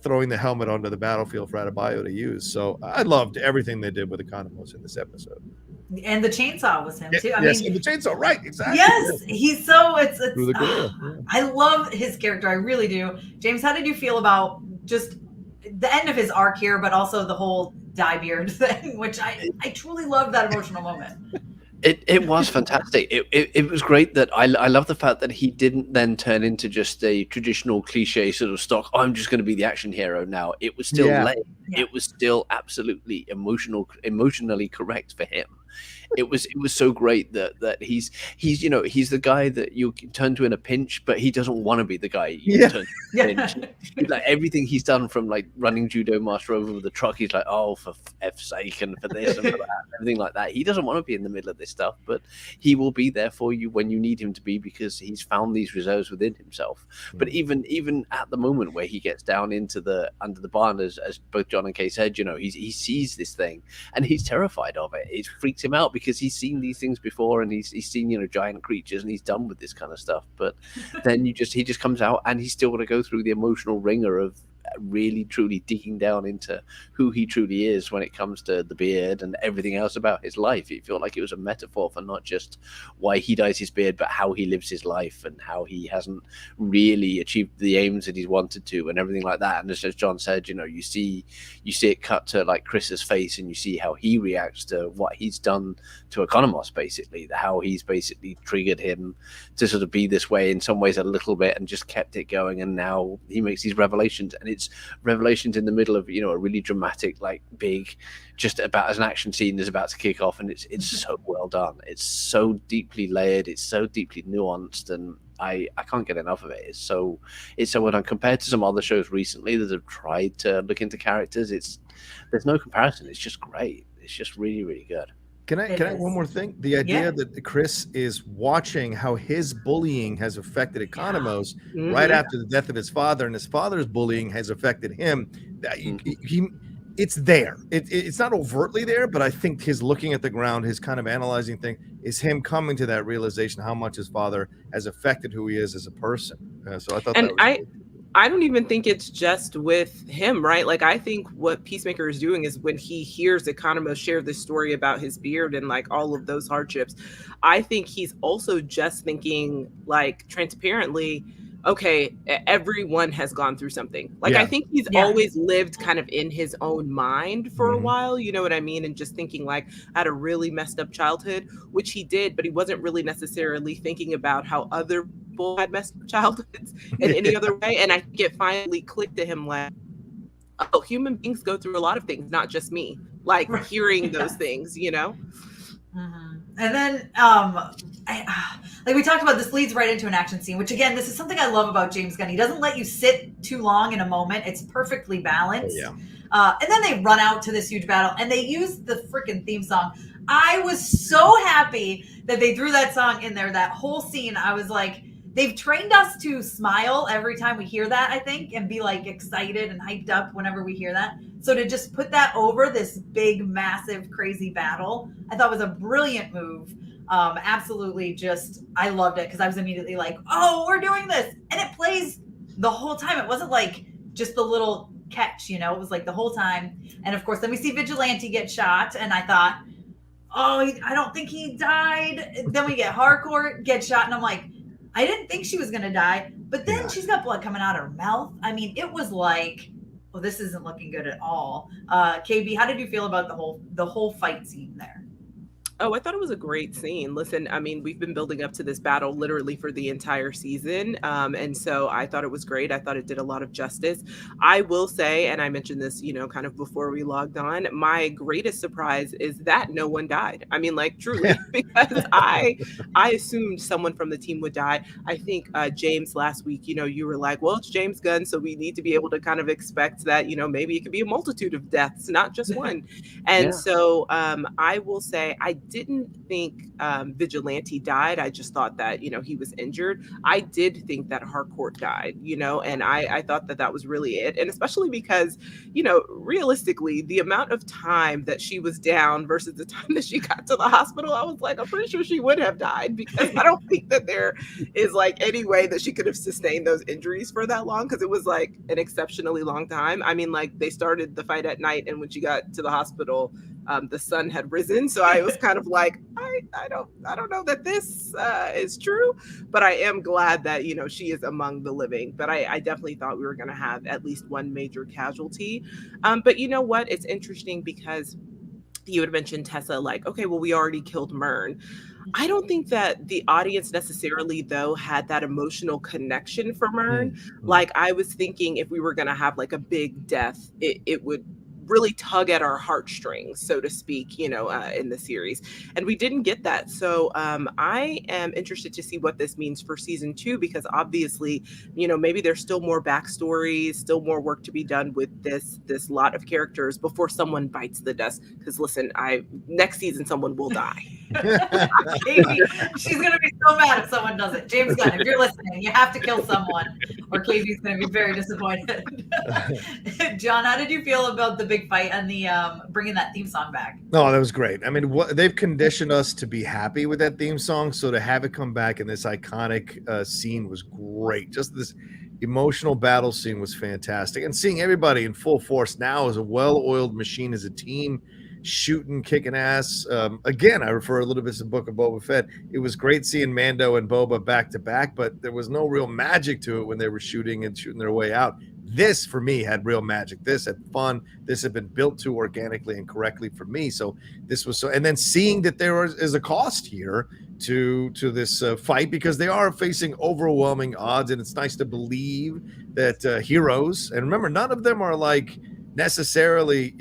throwing the helmet onto the battlefield for Adebayo to use. So I loved everything they did with Economos in this episode. And the chainsaw was him too. I mean, the chainsaw, right? Exactly. Yes, he's so it's yeah. I love his character. I really do. James, how did you feel about just the end of his arc here, but also the whole dye beard thing, which I truly loved that emotional moment. It was fantastic. It was great that I love the fact that he didn't then turn into just a traditional cliche sort of stock. Oh, I'm just going to be the action hero now. It was still lame. Yeah. It was still absolutely emotionally correct for him. It was so great that he's he's the guy that you can turn to in a pinch, but he doesn't want to be the guy you turn to in a pinch. Like everything he's done, from like running judo master over with the truck, he's like, oh, for F's sake, and for this and for that, everything like that. He doesn't want to be in the middle of this stuff, but he will be there for you when you need him to be, because he's found these reserves within himself. But even at the moment where he gets down into under the barn, as both John and Kay said, he sees this thing and he's terrified of it. It freaks him out because he's seen these things before, and he's seen giant creatures, and he's done with this kind of stuff. But then he just comes out, and he's still got to go through the emotional ringer of really truly digging down into who he truly is when it comes to the beard and everything else about his life. It felt like it was a metaphor for not just why he dyes his beard, but how he lives his life and how he hasn't really achieved the aims that he's wanted to and everything like that. And as John said, you see it cut to like Chris's face, and you see how he reacts to what he's done to Economos, basically, how he's basically triggered him to sort of be this way in some ways a little bit, and just kept it going. And now he makes these revelations, and it's revelations in the middle of a really dramatic, like big, just about as an action scene is about to kick off, and it's so well done. It's so deeply layered, it's so deeply nuanced, and I can't get enough of it. It's so well done compared to some other shows recently that have tried to look into characters. There's no comparison. It's just great. It's just really, really good. Can I one more thing? The idea that Chris is watching how his bullying has affected Economos right after the death of his father, and his father's bullying has affected him. It's there. It's not overtly there, but I think his looking at the ground, his kind of analyzing thing, is him coming to that realization how much his father has affected who he is as a person. So I thought that was I don't even think it's just with him, right? Like, I think what Peacemaker is doing is when he hears Economos share this story about his beard and like all of those hardships, I think he's also just thinking like transparently, okay, everyone has gone through something. Like, I think he's always lived kind of in his own mind for a while, you know what I mean? And just thinking like, I had a really messed up childhood, which he did, but he wasn't really necessarily thinking about how other people had messed up childhoods in any other way. And I think it finally clicked to him like, oh, human beings go through a lot of things, not just me. Like hearing those things, you know? Mm-hmm. And then, like we talked about, this leads right into an action scene, which again, this is something I love about James Gunn. He doesn't let you sit too long in a moment. It's perfectly balanced. Oh, yeah. And then they run out to this huge battle and they use the freaking theme song. I was so happy that they threw that song in there. That whole scene, I was like, they've trained us to smile every time we hear that, I think, and be like excited and hyped up whenever we hear that. So to just put that over this big, massive, crazy battle, I thought was a brilliant move. Absolutely, just I loved it because I was immediately like, "Oh, we're doing this!" And it plays the whole time. It wasn't like just the little catch, you know. It was like the whole time. And of course, then we see Vigilante get shot, and I thought, "Oh, I don't think he died." Then we get Hardcore get shot, and I'm like, I didn't think she was gonna die, but then she's got blood coming out of her mouth. I mean, it was like, well, this isn't looking good at all. KB, how did you feel about the whole fight scene there? Oh, I thought it was a great scene. Listen, I mean, we've been building up to this battle literally for the entire season. And so I thought it was great. I thought it did a lot of justice. I will say, and I mentioned this, you know, kind of before we logged on, my greatest surprise is that no one died. I mean, like truly, because I assumed someone from the team would die. I think James last week, you know, you were like, well, it's James Gunn, so we need to be able to kind of expect that, you know, maybe it could be a multitude of deaths, not just one. And so I will say, I didn't think Vigilante died. I just thought that, you know, he was injured. I did think that Harcourt died, you know, and I thought that that was really it. And especially because, you know, realistically, the amount of time that she was down versus the time that she got to the hospital, I was like, I'm pretty sure she would have died because I don't think that there is like any way that she could have sustained those injuries for that long because it was like an exceptionally long time. I mean, like they started the fight at night and when she got to the hospital, the sun had risen. So I was kind of like, I don't know that this is true, but I am glad that, you know, she is among the living. But I definitely thought we were going to have at least one major casualty. But you know what? It's interesting because you had mentioned Tessa, like, okay, well, we already killed Myrn. I don't think that the audience necessarily, though, had that emotional connection for Myrn. Like, I was thinking if we were going to have like a big death, it would really tug at our heartstrings, so to speak, you know, in the series. And we didn't get that. So I am interested to see what this means for season 2, because obviously, you know, maybe there's still more backstories, still more work to be done with this lot of characters before someone bites the dust. Because listen, next season someone will die. KB, she's gonna be so mad if someone does it. James Gunn, if you're listening, you have to kill someone, or KB's gonna be very disappointed. John, how did you feel about the big fight and the bringing that theme song back? No, that was great. I mean, they've conditioned us to be happy with that theme song, so to have it come back in this iconic scene was great. Just this emotional battle scene was fantastic, and seeing everybody in full force now as a well-oiled machine, as a team, shooting, kicking ass. Again, I refer a little bit to the Book of Boba Fett. It was great seeing Mando and Boba back to back, but there was no real magic to it when they were shooting their way out. This, for me, had real magic. This had fun. This had been built to organically and correctly for me. So this was so. And then seeing that there is a cost here to this fight, because they are facing overwhelming odds, and it's nice to believe that heroes, and remember, none of them are like necessarily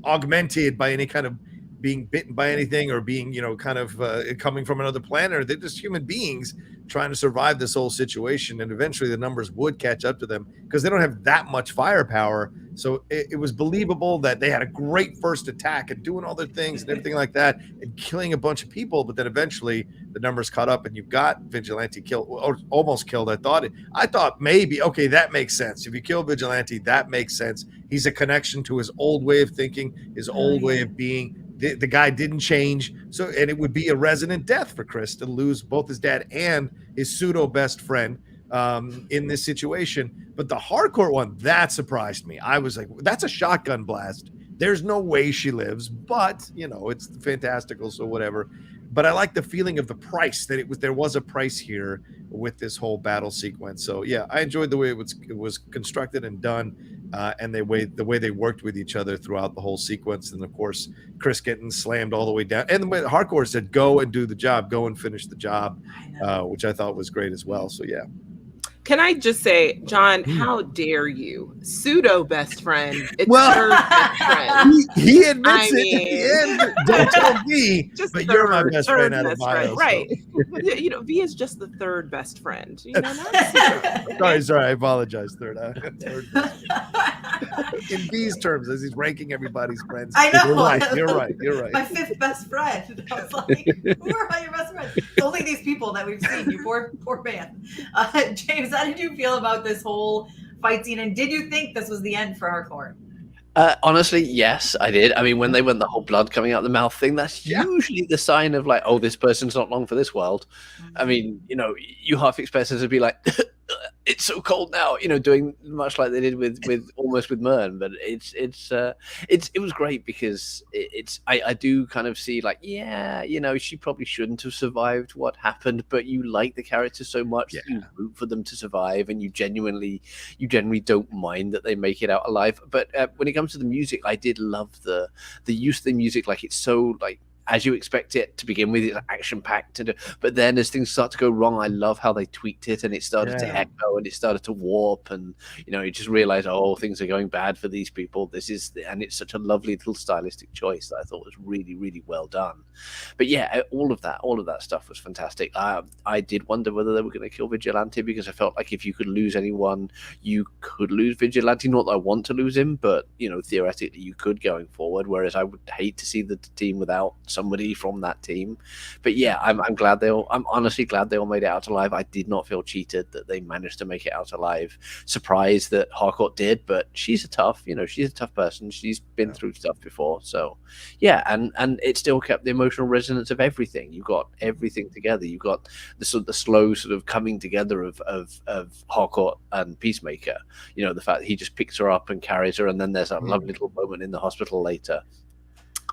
augmented by any kind of being bitten by anything or being, you know, kind of coming from another planet. They're just human beings trying to survive this whole situation, and eventually the numbers would catch up to them because they don't have that much firepower. So it was believable that they had a great first attack and doing all their things and everything like that and killing a bunch of people, but then eventually the numbers caught up and you've got Vigilante killed, or almost killed. I thought maybe, okay, that makes sense. If you kill Vigilante, that makes sense. He's a connection to his old way of thinking, his old way of being. The guy didn't change, so, and it would be a resonant death for Chris to lose both his dad and his pseudo best friend in this situation. But the hardcore one, that surprised me. I was like, that's a shotgun blast. There's no way she lives, but you know, it's fantastical, so whatever. But I like the feeling of the price, that there was a price here with this whole battle sequence. So yeah, I enjoyed the way it was constructed and done. and the way they worked with each other throughout the whole sequence. And of course, Chris getting slammed all the way down. And when Hardcore said, "Go and do the job, go and finish the job," which I thought was great as well. So yeah. Can I just say, John, how dare you? Pseudo best friend. It's Well, third best friend. He admits it at the end. Don't tell me, but you're my best friend, Adebayos. Right. So. V is just the third best friend. Not pseudo. Sorry. I apologize. Third best friend. In V's terms, as he's ranking everybody's friends. I know. You're right. My fifth best friend. I was like, who are all your best friends? It's only these people that we've seen. You poor man. James, how did you feel about this whole fight scene? And did you think this was the end for Hardcore? Honestly, yes, I did. I mean, when they went the whole blood coming out the mouth thing, that's usually the sign of like, oh, this person's not long for this world. I mean, you half expect them to be like, it's so cold now, doing much like they did with Myrn, but it was great because I do kind of see like, she probably shouldn't have survived what happened, but you like the character so much that you root for them to survive, and you genuinely don't mind that they make it out alive. But when it comes to the music, I did love the use of the music. Like, it's so like, as you expect it to begin with, it's action-packed. But then as things start to go wrong, I love how they tweaked it, and it started to echo, and it started to warp, and you just realize, oh, things are going bad for these people. And it's such a lovely little stylistic choice that I thought was really, really well done. But yeah, all of that stuff was fantastic. I did wonder whether they were going to kill Vigilante, because I felt like if you could lose anyone, you could lose Vigilante. Not that I want to lose him, but theoretically you could going forward. Whereas I would hate to see the team without somebody from that team. But yeah, I'm honestly glad they all made it out alive. I did not feel cheated that they managed to make it out alive. Surprised that Harcourt did, but she's a tough person. She's been through stuff before. So yeah, and it still kept the emotional resonance of everything. You got everything together. You got the slow sort of coming together of Harcourt and Peacemaker. The fact that he just picks her up and carries her, and then there's that lovely little moment in the hospital later.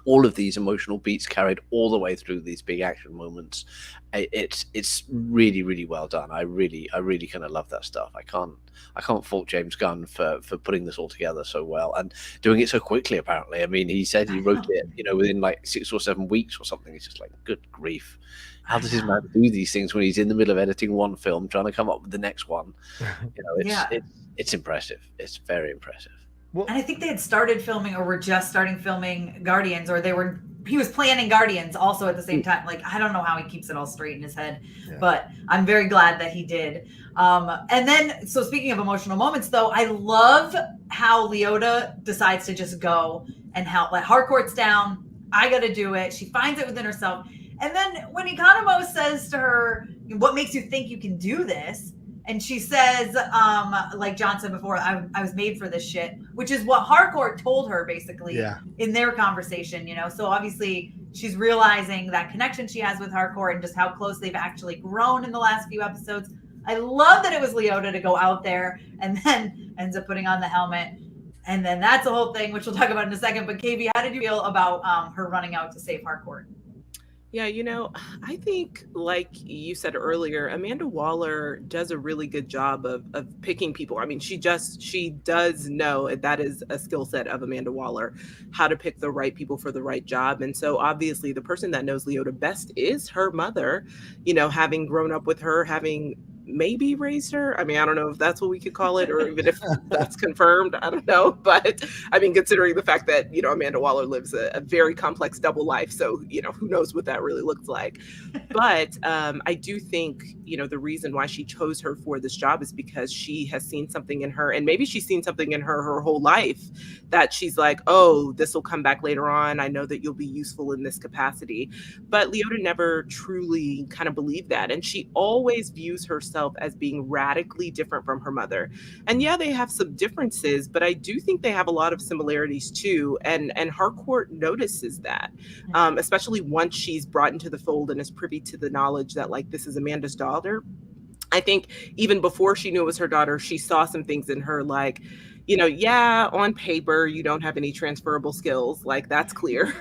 All of these emotional beats carried all the way through these big action moments. It's really, really well done. I really kind of love that stuff. I can't fault James Gunn for putting this all together so well and doing it so quickly. Apparently, I mean, he said he wrote it, within like 6 or 7 weeks or something. It's just like, good grief. How does his man do these things when he's in the middle of editing one film, trying to come up with the next one? It's impressive. It's very impressive. Well, and I think they had started filming, or were just starting filming Guardians, or he was planning Guardians also at the same time. Like, I don't know how he keeps it all straight in his head, but I'm very glad that he did. And then, so speaking of emotional moments, though, I love how Leota decides to just go and help. Like, Harcourt's down. I got to do it. She finds it within herself. And then when Economos says to her, what makes you think you can do this? And she says, like John said before, I was made for this shit, which is what Harcourt told her basically in their conversation, So obviously she's realizing that connection she has with Harcourt and just how close they've actually grown in the last few episodes. I love that it was Leota to go out there and then ends up putting on the helmet. And then that's the whole thing, which we'll talk about in a second. But KB, how did you feel about her running out to save Harcourt? Yeah, I think, like you said earlier, Amanda Waller does a really good job of picking people. I mean, she does know, that is a skill set of Amanda Waller, how to pick the right people for the right job. And so obviously the person that knows Leota best is her mother, having grown up with her, having maybe raised her. I mean, I don't know if that's what we could call it, or even if that's confirmed, I don't know. But I mean, considering the fact that, Amanda Waller lives a very complex double life. So, who knows what that really looks like. But I do think, the reason why she chose her for this job is because she has seen something in her, and maybe she's seen something in her whole life that she's like, oh, this will come back later on. I know that you'll be useful in this capacity. But Leota never truly kind of believed that. And she always views herself as being radically different from her mother. And yeah, they have some differences, but I do think they have a lot of similarities too. And Harcourt notices that, especially once she's brought into the fold and is privy to the knowledge that, like, this is Amanda's daughter. I think even before she knew it was her daughter, she saw some things in her, like, yeah, on paper, you don't have any transferable skills. Like, that's clear.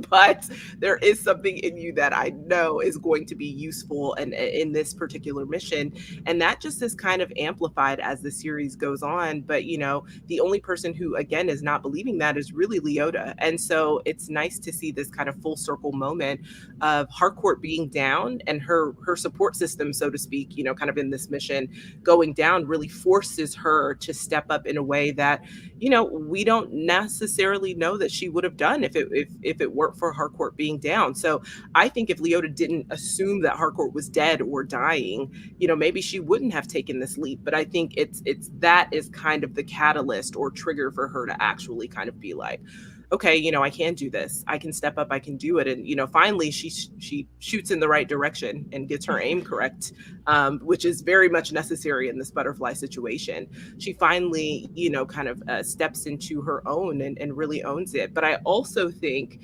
But there is something in you that I know is going to be useful and in this particular mission. And that just is kind of amplified as the series goes on. But, the only person who, again, is not believing that is really Leota. And so it's nice to see this kind of full circle moment of Harcourt being down and her support system, so to speak, kind of in this mission going down really forces her to step up in a way that, we don't necessarily know that she would have done if it weren't for Harcourt being down. So I think if Leota didn't assume that Harcourt was dead or dying, maybe she wouldn't have taken this leap. But I think it's that is kind of the catalyst or trigger for her to actually kind of be like, okay, I can do this. I can step up. I can do it. And, finally she shoots in the right direction and gets her aim correct, which is very much necessary in this butterfly situation. She finally, kind of steps into her own and really owns it. But I also think,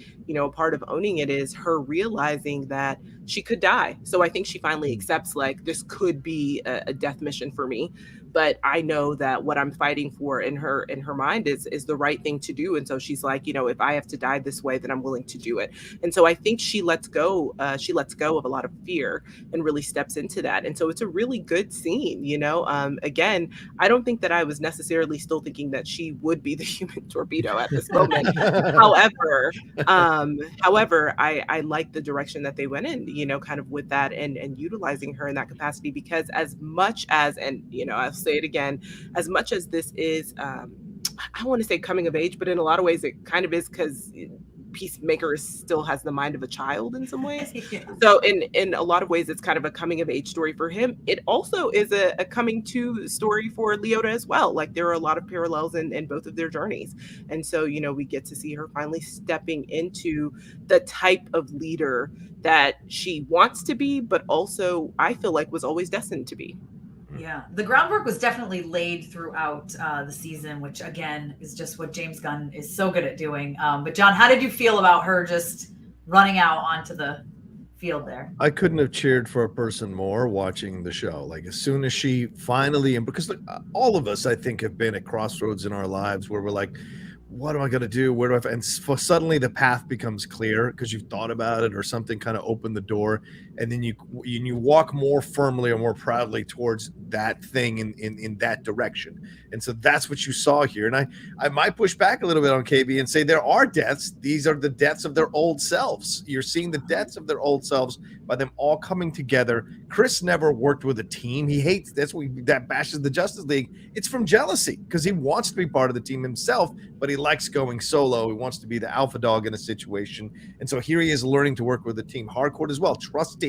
part of owning it is her realizing that she could die. So I think she finally accepts, like, this could be a death mission for me. But I know that what I'm fighting for in her mind is the right thing to do. And so she's like, if I have to die this way, then I'm willing to do it. And so I think she lets go of a lot of fear and really steps into that. And so it's a really good scene, again, I don't think that I was necessarily still thinking that she would be the human torpedo at this moment. However, I like the direction that they went in, kind of with that and utilizing her in that capacity, because as much as, and, I'll say it again, as much as this is, I want to say coming of age, but in a lot of ways it kind of is, because Peacemaker still has the mind of a child in some ways. Yeah. So in a lot of ways, it's kind of a coming of age story for him. It also is a coming to story for Leota as well. Like, there are a lot of parallels in both of their journeys. And so, we get to see her finally stepping into the type of leader that she wants to be, but also I feel like was always destined to be. Yeah, the groundwork was definitely laid throughout the season, which again is just what James Gunn is so good at doing. But John, how did you feel about her just running out onto the field there? I couldn't have cheered for a person more watching the show. Like, as soon as she finally, and because all of us, I think, have been at crossroads in our lives where we're like, what am I going to do? Where do I, and suddenly the path becomes clear because you've thought about it or something kind of opened the door. And then you walk more firmly or more proudly towards that thing in that direction. And so that's what you saw here. And I might push back a little bit on KB and say there are deaths. These are the deaths of their old selves. You're seeing the deaths of their old selves by them all coming together. Chris never worked with a team. He hates, that bashes the Justice League. It's from jealousy because he wants to be part of the team himself, but he likes going solo. He wants to be the alpha dog in a situation. And so here he is learning to work with the team. Harcourt as well, trusting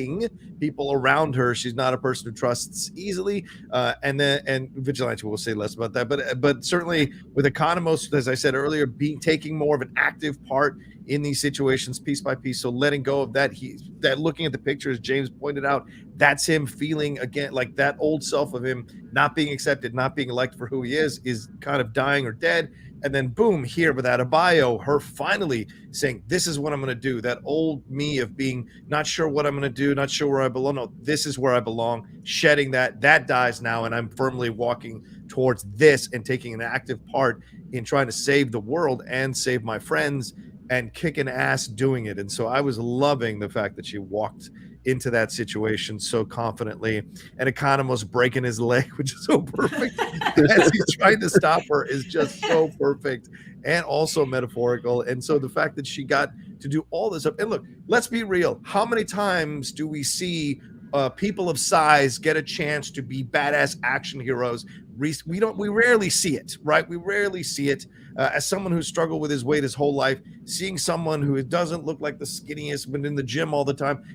people around her. She's not a person who trusts easily. And Vigilante, we'll say less about that. But certainly with Economos, as I said earlier, taking more of an active part in these situations piece by piece. So letting go of that, that looking at the pictures, James pointed out, that's him feeling again like that old self of him not being accepted, not being liked for who he is kind of dying or dead. And then boom, here with Adebayo, her finally saying, this is what I'm going to do. That old me of being not sure what I'm going to do, not sure where I belong. No, this is where I belong. Shedding that dies now. And I'm firmly walking towards this and taking an active part in trying to save the world and save my friends and kicking ass doing it. And so I was loving the fact that she walked into that situation so confidently, and Economos breaking his leg, which is so perfect as he's trying to stop her, is just so perfect and also metaphorical. And so the fact that she got to do all this stuff, and look, let's be real, how many times do we see people of size get a chance to be badass action heroes? We rarely see it, right? We rarely see it. As someone who's struggled with his weight his whole life, seeing someone who doesn't look like the skinniest, but in the gym all the time,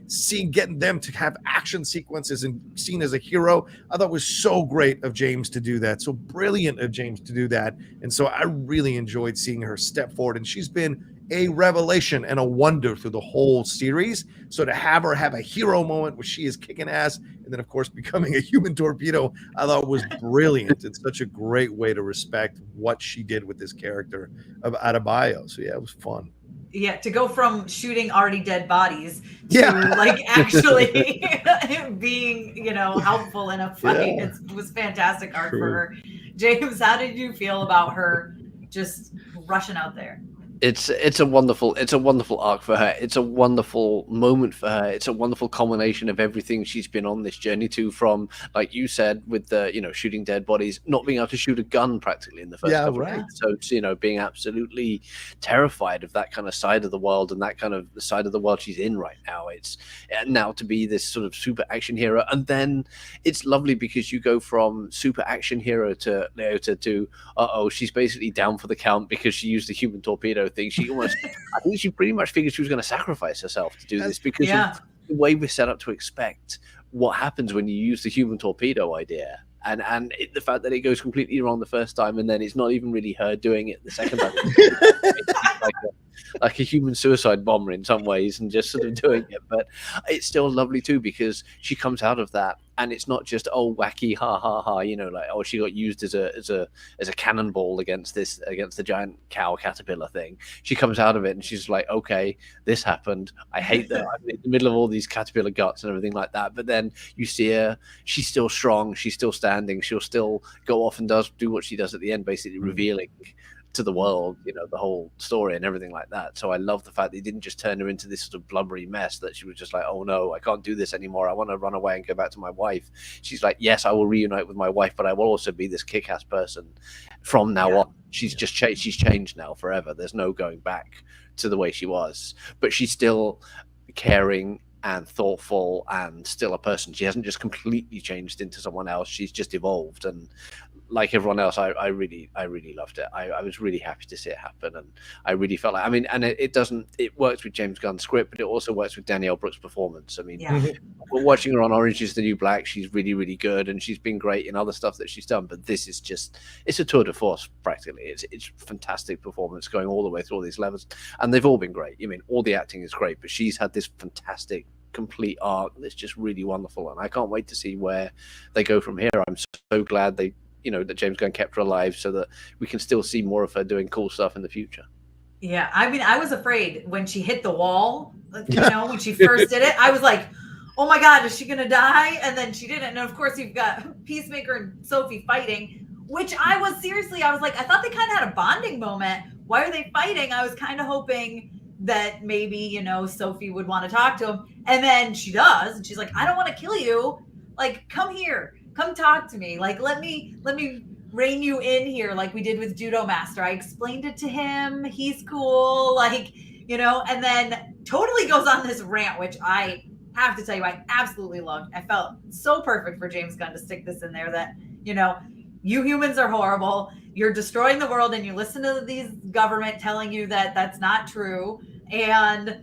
getting them to have action sequences and seen as a hero, I thought was so great of James to do that. So brilliant of James to do that. And so I really enjoyed seeing her step forward, and she's been a revelation and a wonder through the whole series. So to have her have a hero moment where she is kicking ass and then of course becoming a human torpedo, I thought was brilliant. It's such a great way to respect what she did with this character of Adebayos. So yeah, it was fun. Yeah, to go from shooting already dead bodies to like actually being, helpful in a fight. Yeah. It was fantastic art for her. James, how did you feel about her just rushing out there? It's a wonderful arc for her. It's a wonderful moment for her. It's a wonderful culmination of everything she's been on this journey to, from, like you said, with the shooting dead bodies, not being able to shoot a gun practically in the first couple of episodes, being absolutely terrified of that kind of side of the world and that kind of the side of the world she's in right now. It's now to be this sort of super action hero, and then it's lovely because you go from super action hero to she's basically down for the count because she used the human torpedo thing. I think she pretty much figured she was going to sacrifice herself to do this because of the way we're set up to expect what happens when you use the human torpedo idea. And the fact that it goes completely wrong the first time, and then it's not even really her doing it the second time. like a human suicide bomber in some ways, and just sort of doing it. But it's still lovely too, because she comes out of that and it's not just wacky ha ha ha, she got used as a cannonball against the giant cow caterpillar thing. She comes out of it and she's like, okay, this happened, I hate that I'm in the middle of all these caterpillar guts and everything like that. But then you see her, she's still strong, she's still standing, she'll still go off and do what she does at the end, basically revealing to the world, the whole story and everything like that. So I love the fact that he didn't just turn her into this sort of blubbery mess that she was just like, oh no, I can't do this anymore, I want to run away and go back to my wife. She's like, yes, I will reunite with my wife, but I will also be this kick-ass person from now on. She's just changed. She's changed now forever. There's no going back to the way she was, but she's still caring and thoughtful and still a person. She hasn't just completely changed into someone else. She's just evolved, and like everyone else, I really loved it. I was really happy to see it happen, and I really felt like, it works with James Gunn's script, but it also works with Danielle Brooks' performance. We're watching her on Orange is the New Black. She's really, really good, and she's been great in other stuff that she's done, but this is it's a tour de force practically. It's fantastic performance going all the way through all these levels, and they've all been great. all the acting is great, but she's had this fantastic complete arc that's just really wonderful, and I can't wait to see where they go from here. I'm so glad that James Gunn kept her alive so that we can still see more of her doing cool stuff in the future. Yeah, I was afraid when she hit the wall, when she first did it. I was like, oh my God, is she going to die? And then she didn't. And of course, you've got Peacemaker and Sophie fighting, which I was like, I thought they kind of had a bonding moment. Why are they fighting? I was kind of hoping that maybe, Sophie would want to talk to him. And then she does. And she's like, I don't want to kill you. Like, come here. Come talk to me. Like, let me rein you in here, like we did with Judo Master. I explained it to him. He's cool. And then totally goes on this rant, which I have to tell you, I absolutely loved. I felt so perfect for James Gunn to stick this in there that, you humans are horrible. You're destroying the world, and you listen to these government telling you that that's not true. And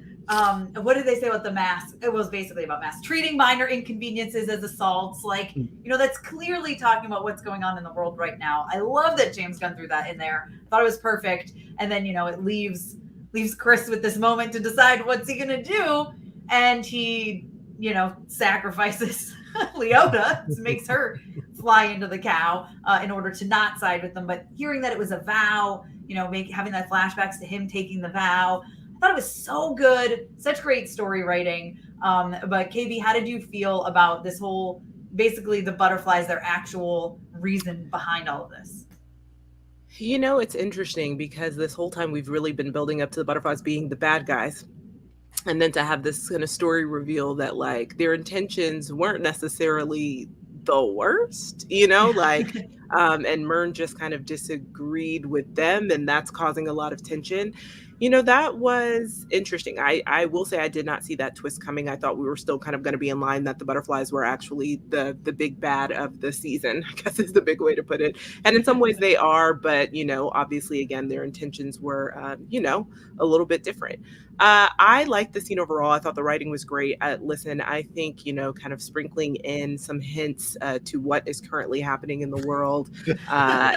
what did they say about the mask? It was basically about mask treating minor inconveniences as assaults. That's clearly talking about what's going on in the world right now. I love that James Gunn threw that in there. I thought it was perfect. And then, it leaves Chris with this moment to decide what's he going to do. And he, sacrifices Leota, makes her fly into the cow in order to not side with them. But hearing that it was a vow, having that flashbacks to him taking the vow, I thought it was so good. Such great story writing. But KB, how did you feel about this whole, basically the butterflies, their actual reason behind all of this? It's interesting because this whole time we've really been building up to the butterflies being the bad guys. And then to have this kind of story reveal that their intentions weren't necessarily the worst, and Myrn just kind of disagreed with them, and that's causing a lot of tension. That was interesting. I will say I did not see that twist coming. I thought we were still kind of going to be in line that the butterflies were actually the big bad of the season, I guess is the big way to put it. And in some ways they are, but, obviously, again, their intentions were, a little bit different. I liked the scene overall. I thought the writing was great. Listen, I think, kind of sprinkling in some hints to what is currently happening in the world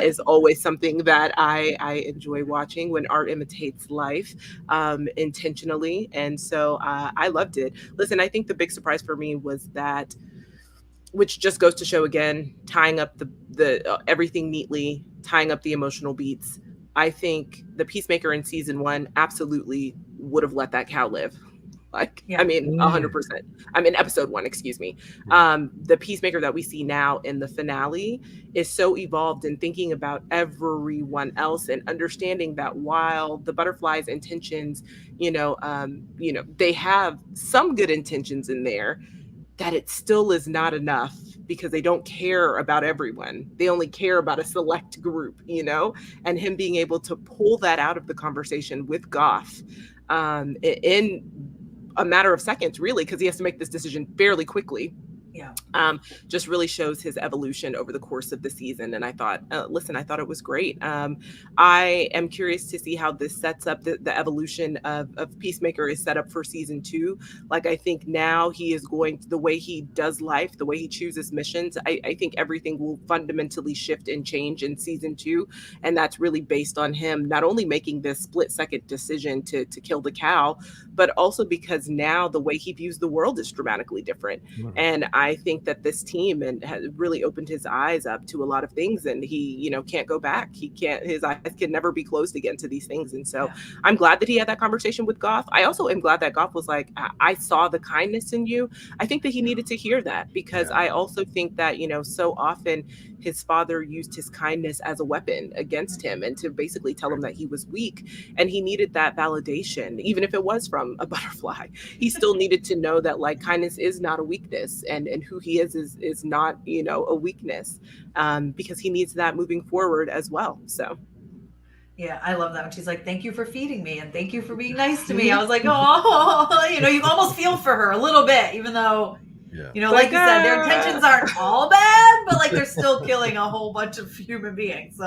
is always something that I enjoy watching when art imitates life intentionally. And so I loved it. Listen, I think the big surprise for me was that, which just goes to show, again, tying up the everything neatly, tying up the emotional beats. I think the Peacemaker in season 1 absolutely would have let that cow live. Like, Yeah. I mean, 100%. I mean, episode 1, excuse me. The Peacemaker that we see now in the finale is so evolved in thinking about everyone else and understanding that while the Butterfly's intentions, they have some good intentions in there, that it still is not enough because they don't care about everyone. They only care about a select group, and him being able to pull that out of the conversation with Goff in a matter of seconds, really, because he has to make this decision fairly quickly. Yeah. Just really shows his evolution over the course of the season. And I thought, I thought it was great. I am curious to see how this sets up the evolution of Peacemaker is set up for season 2. Like, I think now he is going, the way he does life, the way he chooses missions, I think everything will fundamentally shift and change in season 2. And that's really based on him not only making this split-second decision to kill the cow, but also because now the way he views the world is dramatically different. And I think that this team has really opened his eyes up to a lot of things, and he, can't go back. His eyes can never be closed again to these things. And so I'm glad that he had that conversation with Goff. I also am glad that Goff was like, I saw the kindness in you. I think that he needed to hear that, because I also think that, so often his father used his kindness as a weapon against him and to basically tell him that he was weak. And he needed that validation, even if it was from a butterfly. He still needed to know that, like, kindness is not a weakness, and who he is not, a weakness, because he needs that moving forward as well. So. Yeah, I love that when she's like, thank you for feeding me and thank you for being nice to me. I was like, oh, you almost feel for her a little bit, even though, like you said, their intentions aren't all bad, but like they're still killing a whole bunch of human beings. So,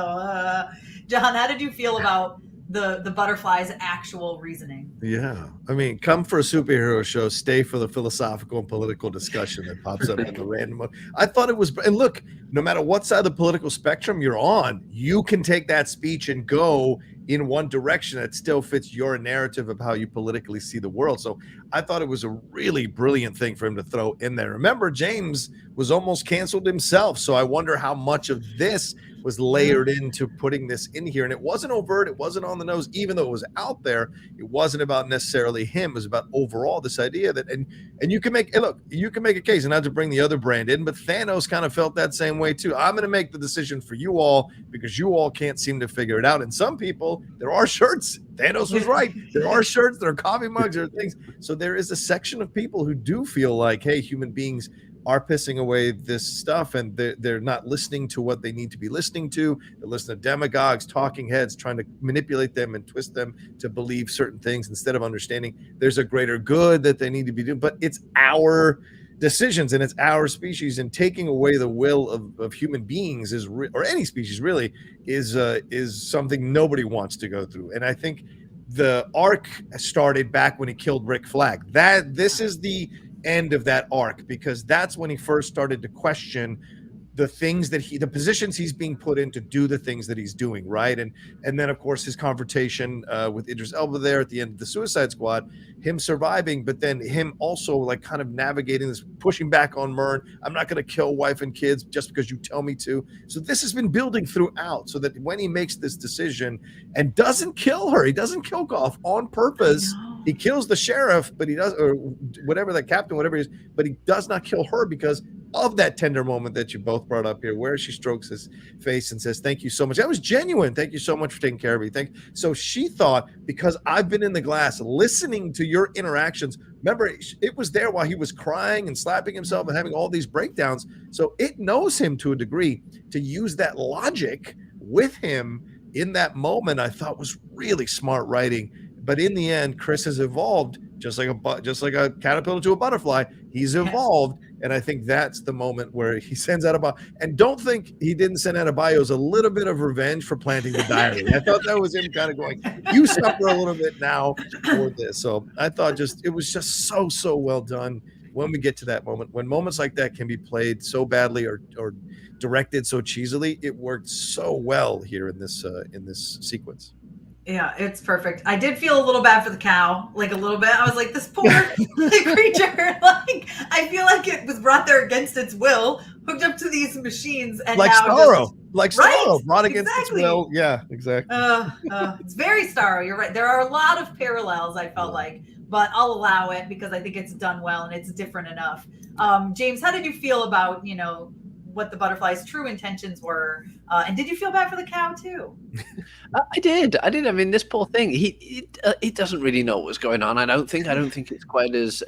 John, how did you feel about the Butterfly's actual reasoning? Yeah, I mean, come for a superhero show, stay for the philosophical and political discussion that pops up in the random one. I thought it was, and look, no matter what side of the political spectrum you're on, you can take that speech and go in one direction that still fits your narrative of how you politically see the world. So I thought it was a really brilliant thing for him to throw in there. Remember, James was almost canceled himself, so I wonder how much of this was layered into putting this in here. And it wasn't overt, it wasn't on the nose, even though it was out there. It wasn't about necessarily him, it was about overall this idea that, and you can make, look, you can make a case, and not to bring the other brand in, but Thanos kind of felt that same way too. I'm going to make the decision for you all because you all can't seem to figure it out. And some people, there are shirts. Thanos was right. There are shirts, there are coffee mugs, there are things. So there is a section of people who do feel like, hey, human beings are pissing away this stuff, and they're not listening to what they need to be listening to. They're listening to demagogues, talking heads, trying to manipulate them and twist them to believe certain things instead of understanding there's a greater good that they need to be doing. But it's our decisions and it's our species, and taking away the will of human beings or any species really is something nobody wants to go through. And I think the arc started back when he killed Rick Flag. This is the end of that arc, because that's when he first started to question the things that the positions he's being put in to do the things that he's doing, right? And then of course his confrontation with Idris Elba there at the end of the Suicide Squad, him surviving, but then him also like kind of navigating this, pushing back on Myrn. I'm not going to kill wife and kids just because you tell me to. So this has been building throughout, so that when he makes this decision and doesn't kill her, he doesn't kill Goff on purpose. He kills the sheriff, but he does, or whatever, that captain, whatever he is, but he does not kill her because of that tender moment that you both brought up here, where she strokes his face and says, thank you so much. That was genuine. Thank you so much for taking care of me. So she thought, because I've been in the glass listening to your interactions. Remember, it was there while he was crying and slapping himself and having all these breakdowns. So it knows him to a degree. To use that logic with him in that moment, I thought was really smart writing. But in the end, Chris has evolved just like a caterpillar to a butterfly. He's evolved, and I think that's the moment where he sends Adebayos. And don't think he didn't send Adebayos a little bit of revenge for planting the diary. I thought that was him kind of going, you suffer a little bit now for this. So I thought it was just so well done. When we get to that moment, when moments like that can be played so badly or directed so cheesily, it worked so well here in this sequence. Yeah, it's perfect. I did feel a little bad for the cow, like a little bit. I was like, this poor creature, like, I feel like it was brought there against its will, hooked up to these machines, and like now Starro, brought against its will. Yeah, exactly. It's very Starro. You're right. There are a lot of parallels, I felt like, but I'll allow it because I think it's done well and it's different enough. James, how did you feel about, what the butterfly's true intentions were? And did you feel bad for the cow too? I did. I mean, this poor thing. He doesn't really know what's going on. I don't think it's quite as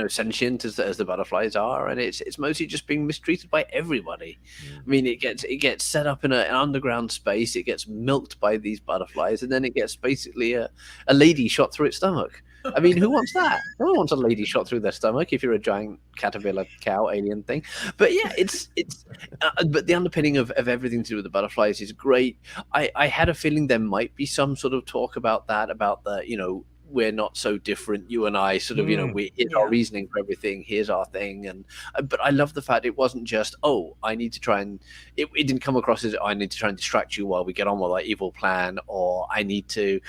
sentient as the butterflies are, and it's mostly just being mistreated by everybody. I mean, it gets set up in an underground space. It gets milked by these butterflies, and then it gets basically a lady shot through its stomach. I mean, who wants that? No one wants a lady shot through their stomach if you're a giant caterpillar cow alien thing. But yeah, but the underpinning of everything to do with the butterflies is great. I had a feeling there might be some sort of talk about that, about the, we're not so different, you and I sort of, here's our reasoning for everything, here's our thing. But I love the fact it wasn't just, I need to try and, it didn't come across as, I need to try and distract you while we get on with our evil plan, or I need to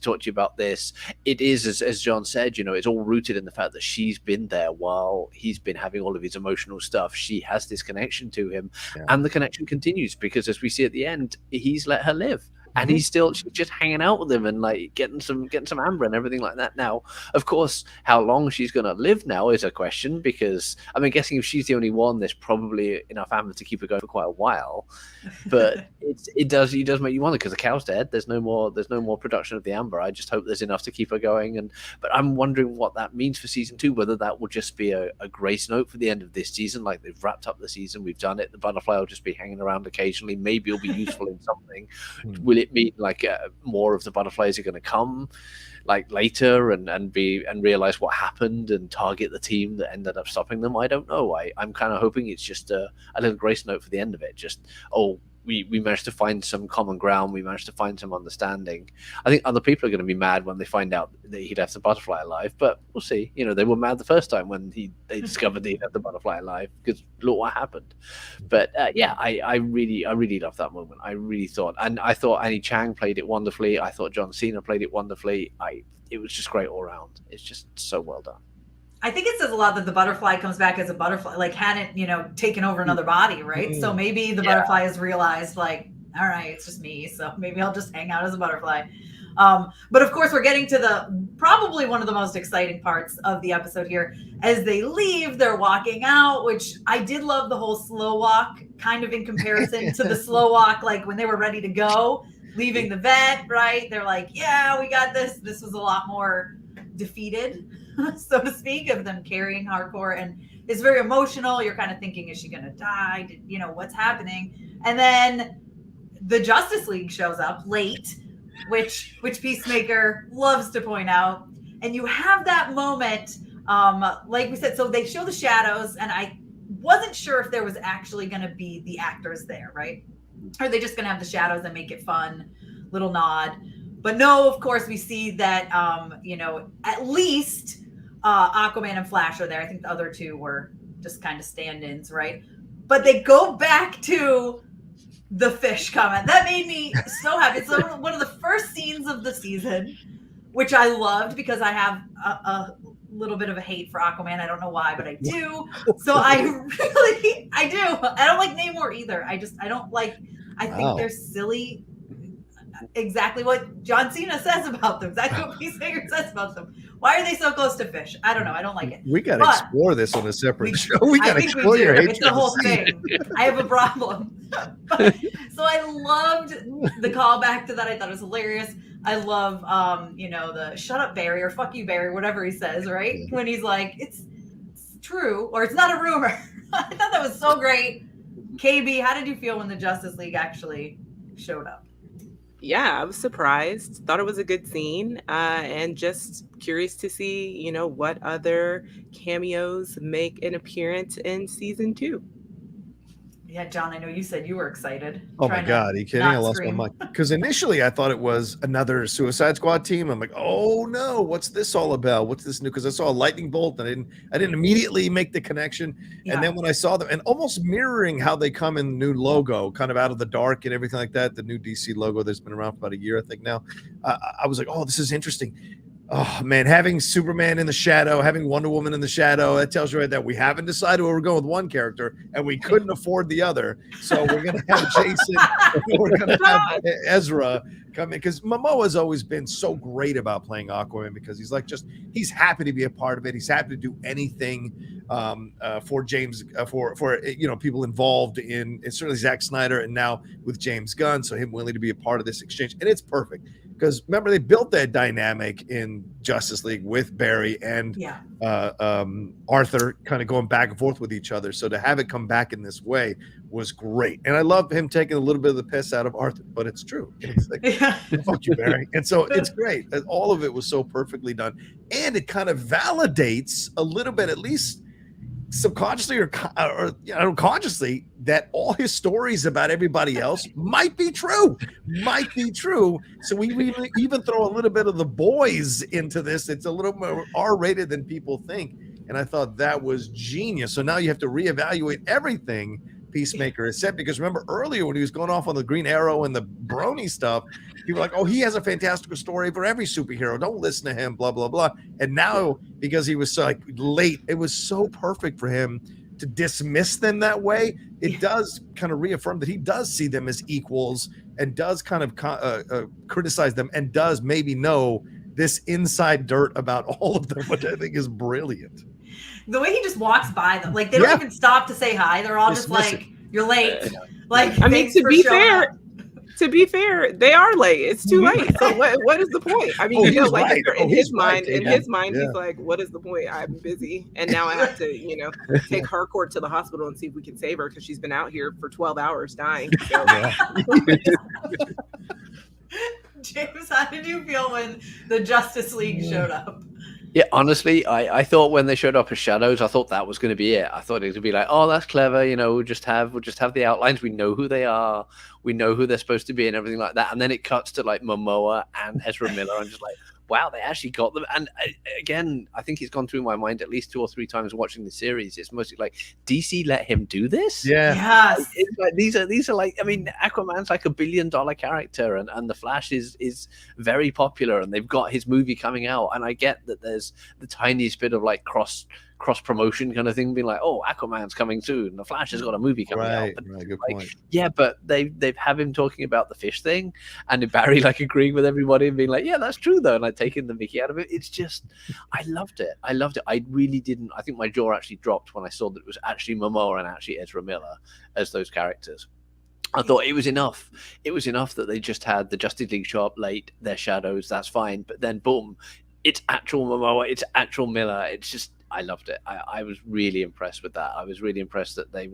talk to you about this. It is, as John said, it's all rooted in the fact that she's been there while he's been having all of his emotional stuff. She has this connection to him, and the connection continues because, as we see at the end, he's let her live. And she's just hanging out with him and like getting some amber and everything like that. Now, of course, how long she's going to live now is a question, because I'm guessing if she's the only one, there's probably enough amber to keep her going for quite a while. But it does make you wonder, because the cow's dead. There's no more production of the amber. I just hope there's enough to keep her going. But I'm wondering what that means for season 2. Whether that will just be a grace note for the end of this season, like they've wrapped up the season, we've done it. The butterfly will just be hanging around occasionally. Maybe it'll be useful in something. Will it mean like more of the butterflies are going to come like later and realize what happened and target the team that ended up stopping them? I don't know. I'm kind of hoping it's just a little grace note for the end of it. Just, we managed to find some common ground. We managed to find some understanding. I think other people are going to be mad when they find out that he left the butterfly alive, but we'll see. They were mad the first time when they discovered that he left the butterfly alive, because look what happened. But I really loved that moment. I really thought, and I thought Annie Chang played it wonderfully. I thought John Cena played it wonderfully. It was just great all around. It's just so well done. I think it says a lot that the butterfly comes back as a butterfly, like hadn't, taken over another body, right? So maybe the butterfly has realized, like, all right, it's just me, so maybe I'll just hang out as a butterfly. But of course, we're getting to probably one of the most exciting parts of the episode here. As they leave, they're walking out, which I did love the whole slow walk, kind of in comparison to the slow walk, like when they were ready to go, leaving the vet, right? They're like, yeah, we got this. This was a lot more defeated, so to speak, of them carrying hardcore, and it's very emotional. You're kind of thinking, is she going to die? What's happening? And then the Justice League shows up late, which Peacemaker loves to point out. And you have that moment, like we said, so they show the shadows, and I wasn't sure if there was actually going to be the actors there, right? Or are they just going to have the shadows and make it fun, little nod? But no, of course, we see that, at least Aquaman and Flash are there. I think the other two were just kind of stand-ins, right? But they go back to the fish comment. That made me so happy. It's one of the first scenes of the season, which I loved, because I have a little bit of a hate for Aquaman. I don't know why, but I do. So I do. I don't like Namor either. I think they're silly. Exactly what John Cena says about them. Exactly what Peacemaker says about them. Why are they so close to fish? I don't know. I don't like it. We got to explore this on a separate show. We got to explore your hatred. It's the whole thing. I have a problem. So I loved the callback to that. I thought it was hilarious. I love, the shut up Barry, or fuck you Barry, whatever he says, right? When he's like, it's true, or it's not a rumor. I thought that was so great. KB, how did you feel when the Justice League actually showed up? Yeah, I was surprised. Thought it was a good scene, and just curious to see, what other cameos make an appearance in season 2. Yeah, John, I know you said you were excited. Oh my God, are you kidding? I lost my mind. Because initially I thought it was another Suicide Squad team. I'm like, oh no, what's this all about? What's this new? Because I saw a lightning bolt and I didn't immediately make the connection. Yeah. And then when I saw them, and almost mirroring how they come in the new logo, kind of out of the dark and everything like that, the new DC logo that's been around for about a year, I think now, I was like, oh, this is interesting. Oh man, having Superman in the shadow, having Wonder Woman in the shadow, that tells you right that we haven't decided where we're going with one character, and we couldn't afford the other. So we're gonna have Jason, we're gonna have Ezra come in, because Momoa's always been so great about playing Aquaman, because he's like he's happy to be a part of it. He's happy to do anything for James, for people involved in certainly Zack Snyder, and now with James Gunn. So him willing to be a part of this exchange, and it's perfect. Because remember, they built that dynamic in Justice League with Barry and Arthur kind of going back and forth with each other. So to have it come back in this way was great. And I love him taking a little bit of the piss out of Arthur, but it's true. It's like, fuck you, Barry. And so it's great. All of it was so perfectly done. And it kind of validates a little bit, at least subconsciously or consciously, that all his stories about everybody else might be true. So we even throw a little bit of the boys into this. It's a little more R-rated than people think. And I thought that was genius. So now you have to reevaluate everything Peacemaker has said, because remember earlier when he was going off on the Green Arrow and the Brony stuff, people were like, oh, he has a fantastical story for every superhero. Don't listen to him, blah, blah, blah. And now, because he was so late, it was so perfect for him to dismiss them that way. It does kind of reaffirm that he does see them as equals and does kind of criticize them and does maybe know this inside dirt about all of them, which I think is brilliant. The way he just walks by them, like they don't even stop to say hi. They're all just like, "You're late." Like, I mean, to be fair, they are late. It's too late. So what is the point? I mean, in his mind, he's like, "What is the point? I'm busy, and now I have to, take Harcourt to the hospital and see if we can save her because she's been out here for 12 hours dying." So. James, how did you feel when the Justice League showed up? Yeah, honestly, I thought when they showed up as shadows, I thought that was going to be it. I thought it would be like, oh, that's clever. We'll just have the outlines. We know who they are. We know who they're supposed to be and everything like that. And then it cuts to like Momoa and Ezra Miller. I'm just like, wow, they actually got them. And again, I think it's gone through my mind at least 2 or 3 times watching the series. It's mostly like, DC let him do this? Yeah. Yes. It's like, these are like, I mean, Aquaman's like $1 billion character, and the Flash is very popular, and they've got his movie coming out. And I get that there's the tiniest bit of like cross promotion kind of thing, being like, oh, Aquaman's coming soon, the Flash has got a movie coming out. But good point. Yeah, but they've have him talking about the fish thing, and Barry like agreeing with everybody and being like, yeah, that's true though, and like taking the mickey out of it. It's just, I loved it. I really didn't. I think my jaw actually dropped when I saw that it was actually Momoa and actually Ezra Miller as those characters. I thought it was enough. It was enough that they just had the Justice League show up late, their shadows, that's fine. But then boom, it's actual Momoa, it's actual Miller. It's just, I loved it. I was really impressed with that. I was really impressed that they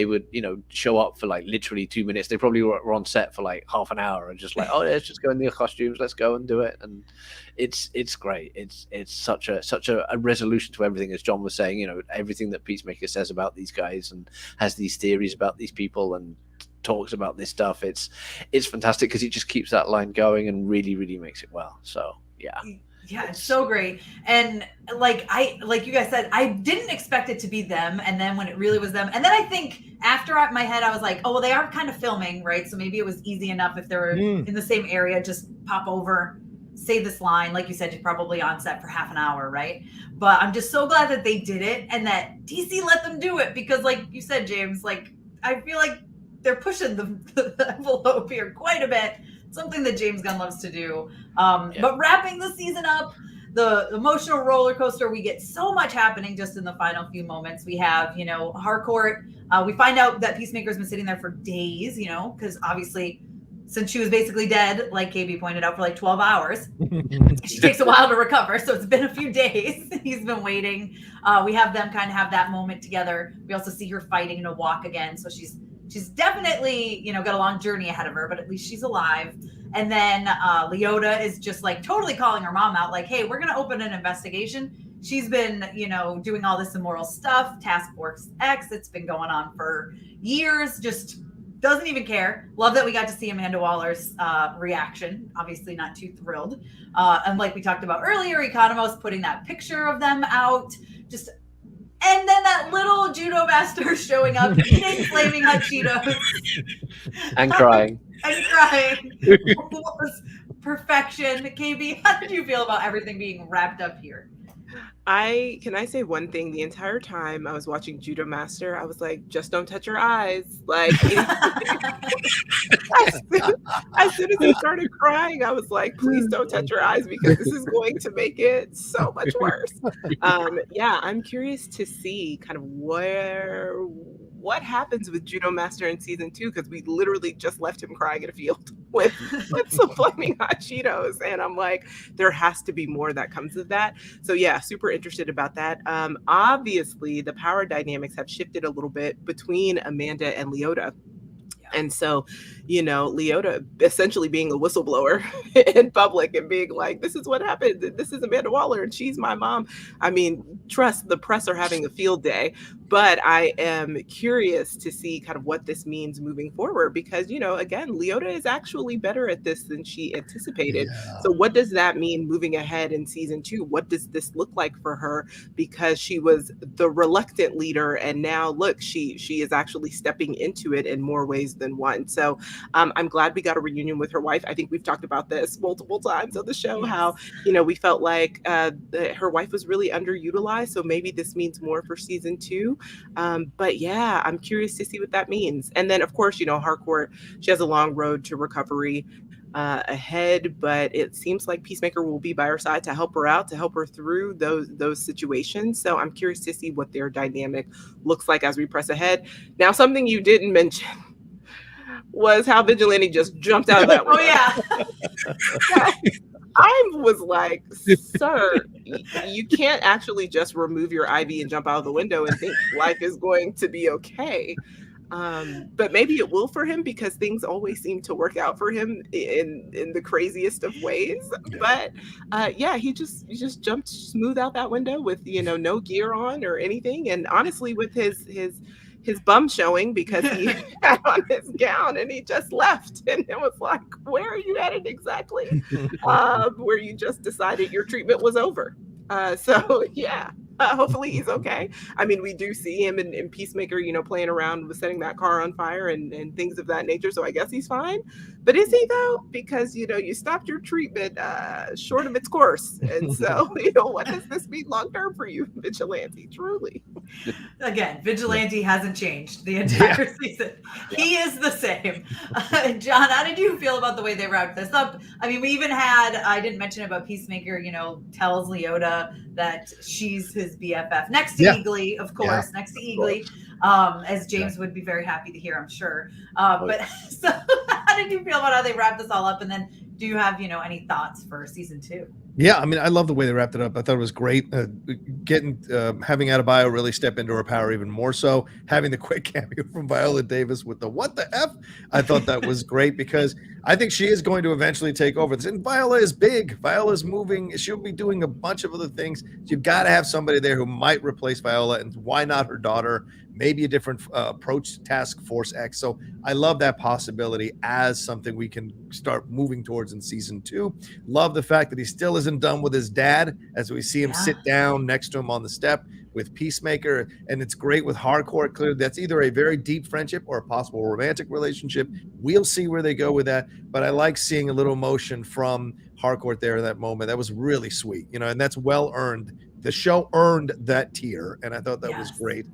would show up for like literally 2 minutes. They probably were on set for like half an hour and just like, oh, let's just go in the costumes, let's go and do it. And it's great. It's such a resolution to everything, as John was saying. Everything that Peacemaker says about these guys and has these theories about these people and talks about this stuff. It's fantastic because it just keeps that line going and really, really makes it well. So yeah. Yeah, it's so great. And like you guys said, I didn't expect it to be them. And then when it really was them, and then I think after my head, I was like, oh, well, they are kind of filming, right? So maybe it was easy enough if they were in the same area, just pop over, say this line. Like you said, you're probably on set for half an hour, right? But I'm just so glad that they did it and that DC let them do it, because like you said, James, like I feel like they're pushing the envelope here quite a bit. Something that James Gunn loves to do. But wrapping the season up, the emotional roller coaster, we get so much happening just in the final few moments. We have, Harcourt. We find out that Peacemaker's been sitting there for days, because obviously since she was basically dead, like KB pointed out, for like 12 hours, she takes a while to recover. So it's been a few days. He's been waiting. We have them kind of have that moment together. We also see her fighting to walk again. So she's definitely, got a long journey ahead of her, but at least she's alive. And then Leota is just like totally calling her mom out, like, hey, we're going to open an investigation. She's been, doing all this immoral stuff. Task Force X, it's been going on for years, just doesn't even care. Love that we got to see Amanda Waller's reaction. Obviously not too thrilled. And like we talked about earlier, Economos putting that picture of them out, just... And then that little judo master showing up, eating flaming hot Cheetos. And crying. Was perfection. KB, how did you feel about everything being wrapped up here? Can I say one thing? The entire time I was watching Judo Master, I was like, just don't touch your eyes. Like, as soon as he started crying, I was like, please don't touch your eyes because this is going to make it so much worse. Yeah, I'm curious to see kind of what happens with Judo Master in season 2, because we literally just left him crying in a field with some flaming hot Cheetos. And I'm like, there has to be more that comes of that. So yeah, super interested about that. Obviously, the power dynamics have shifted a little bit between Amanda and Leota. And so, Leota essentially being a whistleblower in public and being like, this is what happened. This is Amanda Waller and she's my mom. I mean, trust the press are having a field day, but I am curious to see kind of what this means moving forward because, again, Leota is actually better at this than she anticipated. Yeah. So what does that mean moving ahead in season 2? What does this look like for her? Because she was the reluctant leader and now look, she is actually stepping into it in more ways than one. So I'm glad we got a reunion with her wife. I think we've talked about this multiple times on the show, yes. How, we felt like her wife was really underutilized. So maybe this means more for season 2. But yeah, I'm curious to see what that means. And then, of course, Harcourt, she has a long road to recovery ahead, but it seems like Peacemaker will be by her side to help her out, to help her through those situations. So I'm curious to see what their dynamic looks like as we press ahead. Now, something you didn't mention was how Vigilante just jumped out of that window. Oh, yeah. I was like, sir, you can't actually just remove your IV and jump out of the window and think life is going to be okay. But maybe it will for him because things always seem to work out for him in the craziest of ways. But yeah, he just jumped smooth out that window with, no gear on or anything. And honestly, with his bum showing because he had on his gown and he just left. And it was like, where are you headed exactly? Where you just decided your treatment was over. So yeah, hopefully he's okay. I mean, we do see him in Peacemaker, playing around with setting that car on fire and things of that nature. So I guess he's fine. But is he though? Because, you stopped your treatment short of its course. And so, what does this mean long-term for you, Vigilante? Truly. Again, Vigilante hasn't changed the entire season. He is the same. John, how did you feel about the way they wrapped this up? I mean, we even had, I didn't mention about Peacemaker, tells Leota that she's his BFF next to Eagley, of course, next to Eagley, as James would be very happy to hear, I'm sure. But so how did you feel about how they wrapped this all up? And then do you have, any thoughts for season 2? Yeah, I mean, I love the way they wrapped it up. I thought it was great. Having Adebayo really step into her power even more so. Having the quick cameo from Viola Davis with the what the F, I thought that was great because I think she is going to eventually take over this. And Viola is big. Viola's moving. She'll be doing a bunch of other things. You've got to have somebody there who might replace Viola. And why not her daughter? Maybe a different approach to Task Force X. So I love that possibility as something we can start moving towards in season 2. Love the fact that he still isn't done with his dad as we see him sit down next to him on the step with Peacemaker. And it's great with Harcourt. Clearly, that's either a very deep friendship or a possible romantic relationship. We'll see where they go with that. But I like seeing a little emotion from Harcourt there in that moment. That was really sweet, and that's well earned. The show earned that tier, and I thought that was great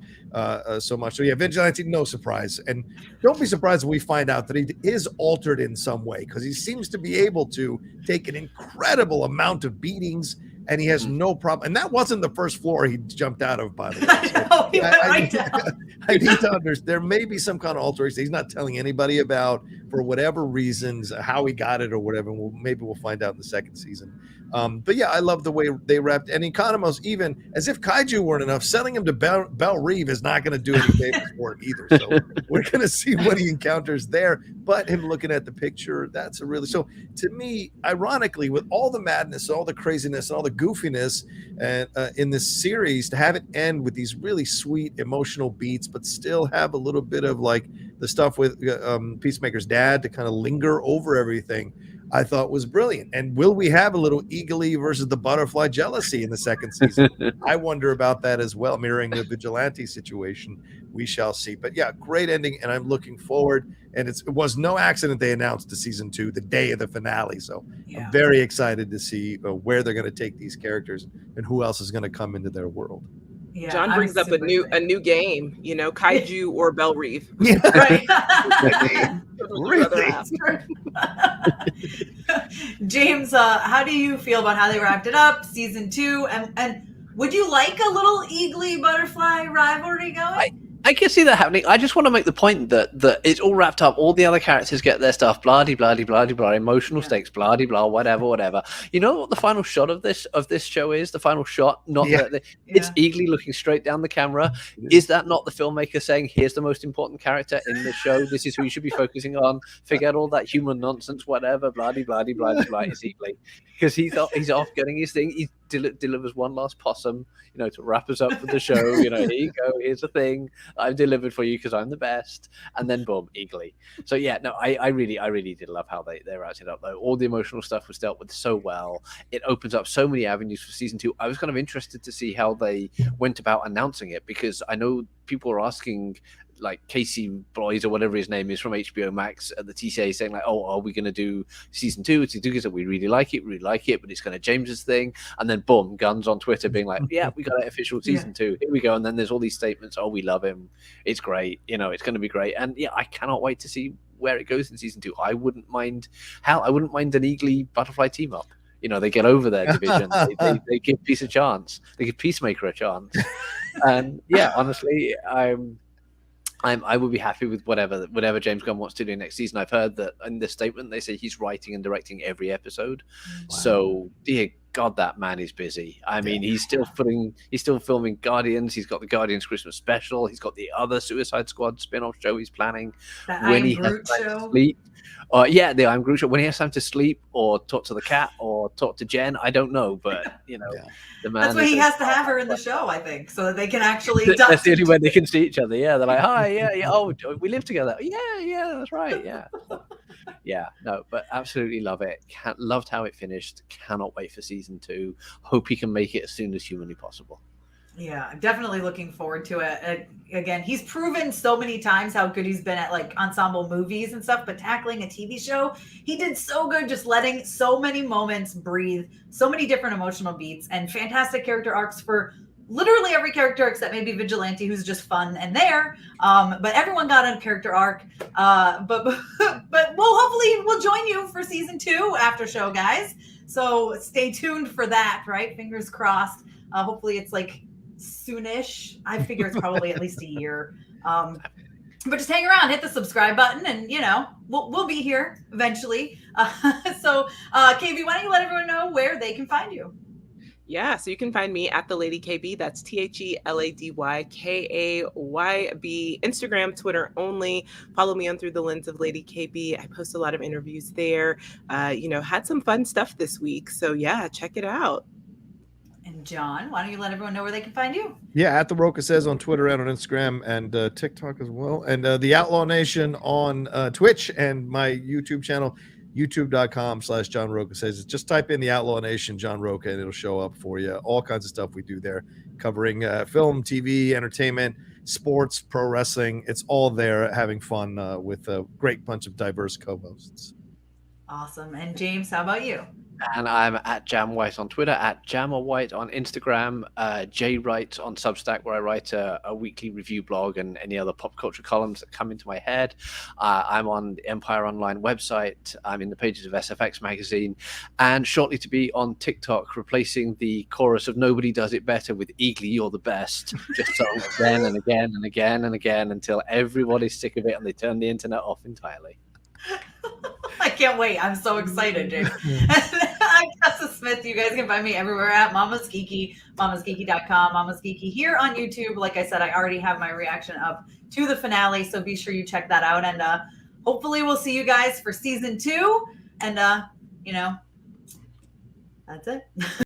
so much. So, yeah, Vigilante, no surprise. And don't be surprised when we find out that he is altered in some way because he seems to be able to take an incredible amount of beatings, and he has no problem. And that wasn't the first floor he jumped out of, by the way. So no, he went right down. I need to understand. There may be some kind of alteration he's not telling anybody about for whatever reasons, how he got it or whatever. Maybe we'll find out in the second season. But yeah, I love the way they wrapped. And Economos, even as if kaiju weren't enough, sending him to Belle Reve is not going to do any favors for him either. So we're going to see what he encounters there. But him looking at the picture, that's a really so to me, ironically, with all the madness, all the craziness, all the goofiness, and in this series, to have it end with these really sweet emotional beats, but still have a little bit of like the stuff with Peacemaker's dad to kind of linger over everything. I thought was brilliant. And will we have a little Eagley versus the butterfly jealousy in the second season? I wonder about that as well, mirroring the Vigilante situation. We shall see. But yeah, great ending, and I'm looking forward. And it was no accident they announced the season 2 the day of the finale. So I'm very excited to see where they're going to take these characters and who else is going to come into their world. Yeah, John brings up a new game, Kaiju or Belle Reeve. Yeah. Right. Really? James, how do you feel about how they wrapped it up, season 2, and would you like a little Eagley butterfly rivalry going? I can see that happening. I just want to make the point that it's all wrapped up. All the other characters get their stuff, blah de blah de blah de blah, emotional stakes, blah de blah, whatever. You know what the final shot of this show is? The final shot, it's Eagley looking straight down the camera. Is that not the filmmaker saying, "Here's the most important character in the show. This is who you should be focusing on. Forget all that human nonsense, whatever, blah de blah de blah de blah." It's Eagley because he's off getting his thing. He delivers one last possum, to wrap us up for the show. Here you go. Here's the thing I've delivered for you because I'm the best. And then boom, Eagley. So yeah, no, I really did love how they wrapped it up though. All the emotional stuff was dealt with so well. It opens up so many avenues for season 2. I was kind of interested to see how they went about announcing it because I know people are asking, like Casey Boys or whatever his name is from HBO Max at the TCA saying like, oh, are we going to do season 2? It's because we really like it, but it's kind of James's thing. And then boom, Gunn's on Twitter being like, yeah, we got an official season 2. Here we go. And then there's all these statements. Oh, we love him. It's great. It's going to be great. And yeah, I cannot wait to see where it goes in season 2. I wouldn't mind an Eagley butterfly team up. They get over their division. They give Peace a chance. They give Peacemaker a chance. And yeah, honestly, I would be happy with whatever James Gunn wants to do next season. I've heard that in the statement they say he's writing and directing every episode. Wow. So dear God, that man is busy. I mean, he's still filming Guardians. He's got the Guardians Christmas special. He's got the other Suicide Squad spin-off show he's planning. That when he has time to sleep. The I'm Groot show. When he has time to sleep or talk to the cat or talk to Jen, I don't know. But the man. That's why he has to have her in the show, I think, so that they can actually. That's the only way they can see each other. Yeah, they're like, hi, yeah. Oh, we live together. Yeah, that's right. Yeah. Yeah, no, but absolutely love it. Loved how it finished. Cannot wait for season 2. Hope he can make it as soon as humanly possible. Yeah, I'm definitely looking forward to it. Again, he's proven so many times how good he's been at like ensemble movies and stuff, but tackling a TV show, he did so good just letting so many moments breathe, so many different emotional beats, and fantastic character arcs for literally every character except maybe Vigilante, who's just fun and there. But everyone got a character arc. But we'll join you for season 2 after show, guys. So stay tuned for that, right? Fingers crossed. Hopefully it's like soonish. I figure it's probably at least a year. But just hang around, hit the subscribe button, and we'll be here eventually. So KB, why don't you let everyone know where they can find you? Yeah, so you can find me at the Lady KB. That's TheLadyKayb. Instagram, Twitter only. Follow me on Through the Lens of Lady KB. I post a lot of interviews there. Had some fun stuff this week. So yeah, check it out. And John, why don't you let everyone know where they can find you? Yeah, at the Roca Says on Twitter and on Instagram and TikTok as well. And the Outlaw Nation on Twitch and my YouTube channel, youtube.com/John Roca Says. Just type in the Outlaw Nation, John Roca, and it'll show up for you. All kinds of stuff we do there, covering film, TV, entertainment, sports, pro wrestling. It's all there, having fun with a great bunch of diverse co-hosts. Awesome. And James, how about you? And I'm at Jam White on Twitter, at Jammer White on Instagram, J Wright on Substack, where I write a weekly review blog and any other pop culture columns that come into my head. I'm on the Empire Online website. I'm in the pages of SFX magazine, and shortly to be on TikTok, replacing the chorus of "Nobody Does It Better" with "Eagley, You're the Best," just sung again and again and again and again until everybody's sick of it and they turn the internet off entirely. I can't wait. I'm so excited, James. I'm Tessa Smith. You guys can find me everywhere at Mama's Geeky, mamasgeeky.com, Mama's Geeky here on YouTube. Like I said, I already have my reaction up to the finale, so be sure you check that out. And hopefully we'll see you guys for season 2. And, that's it.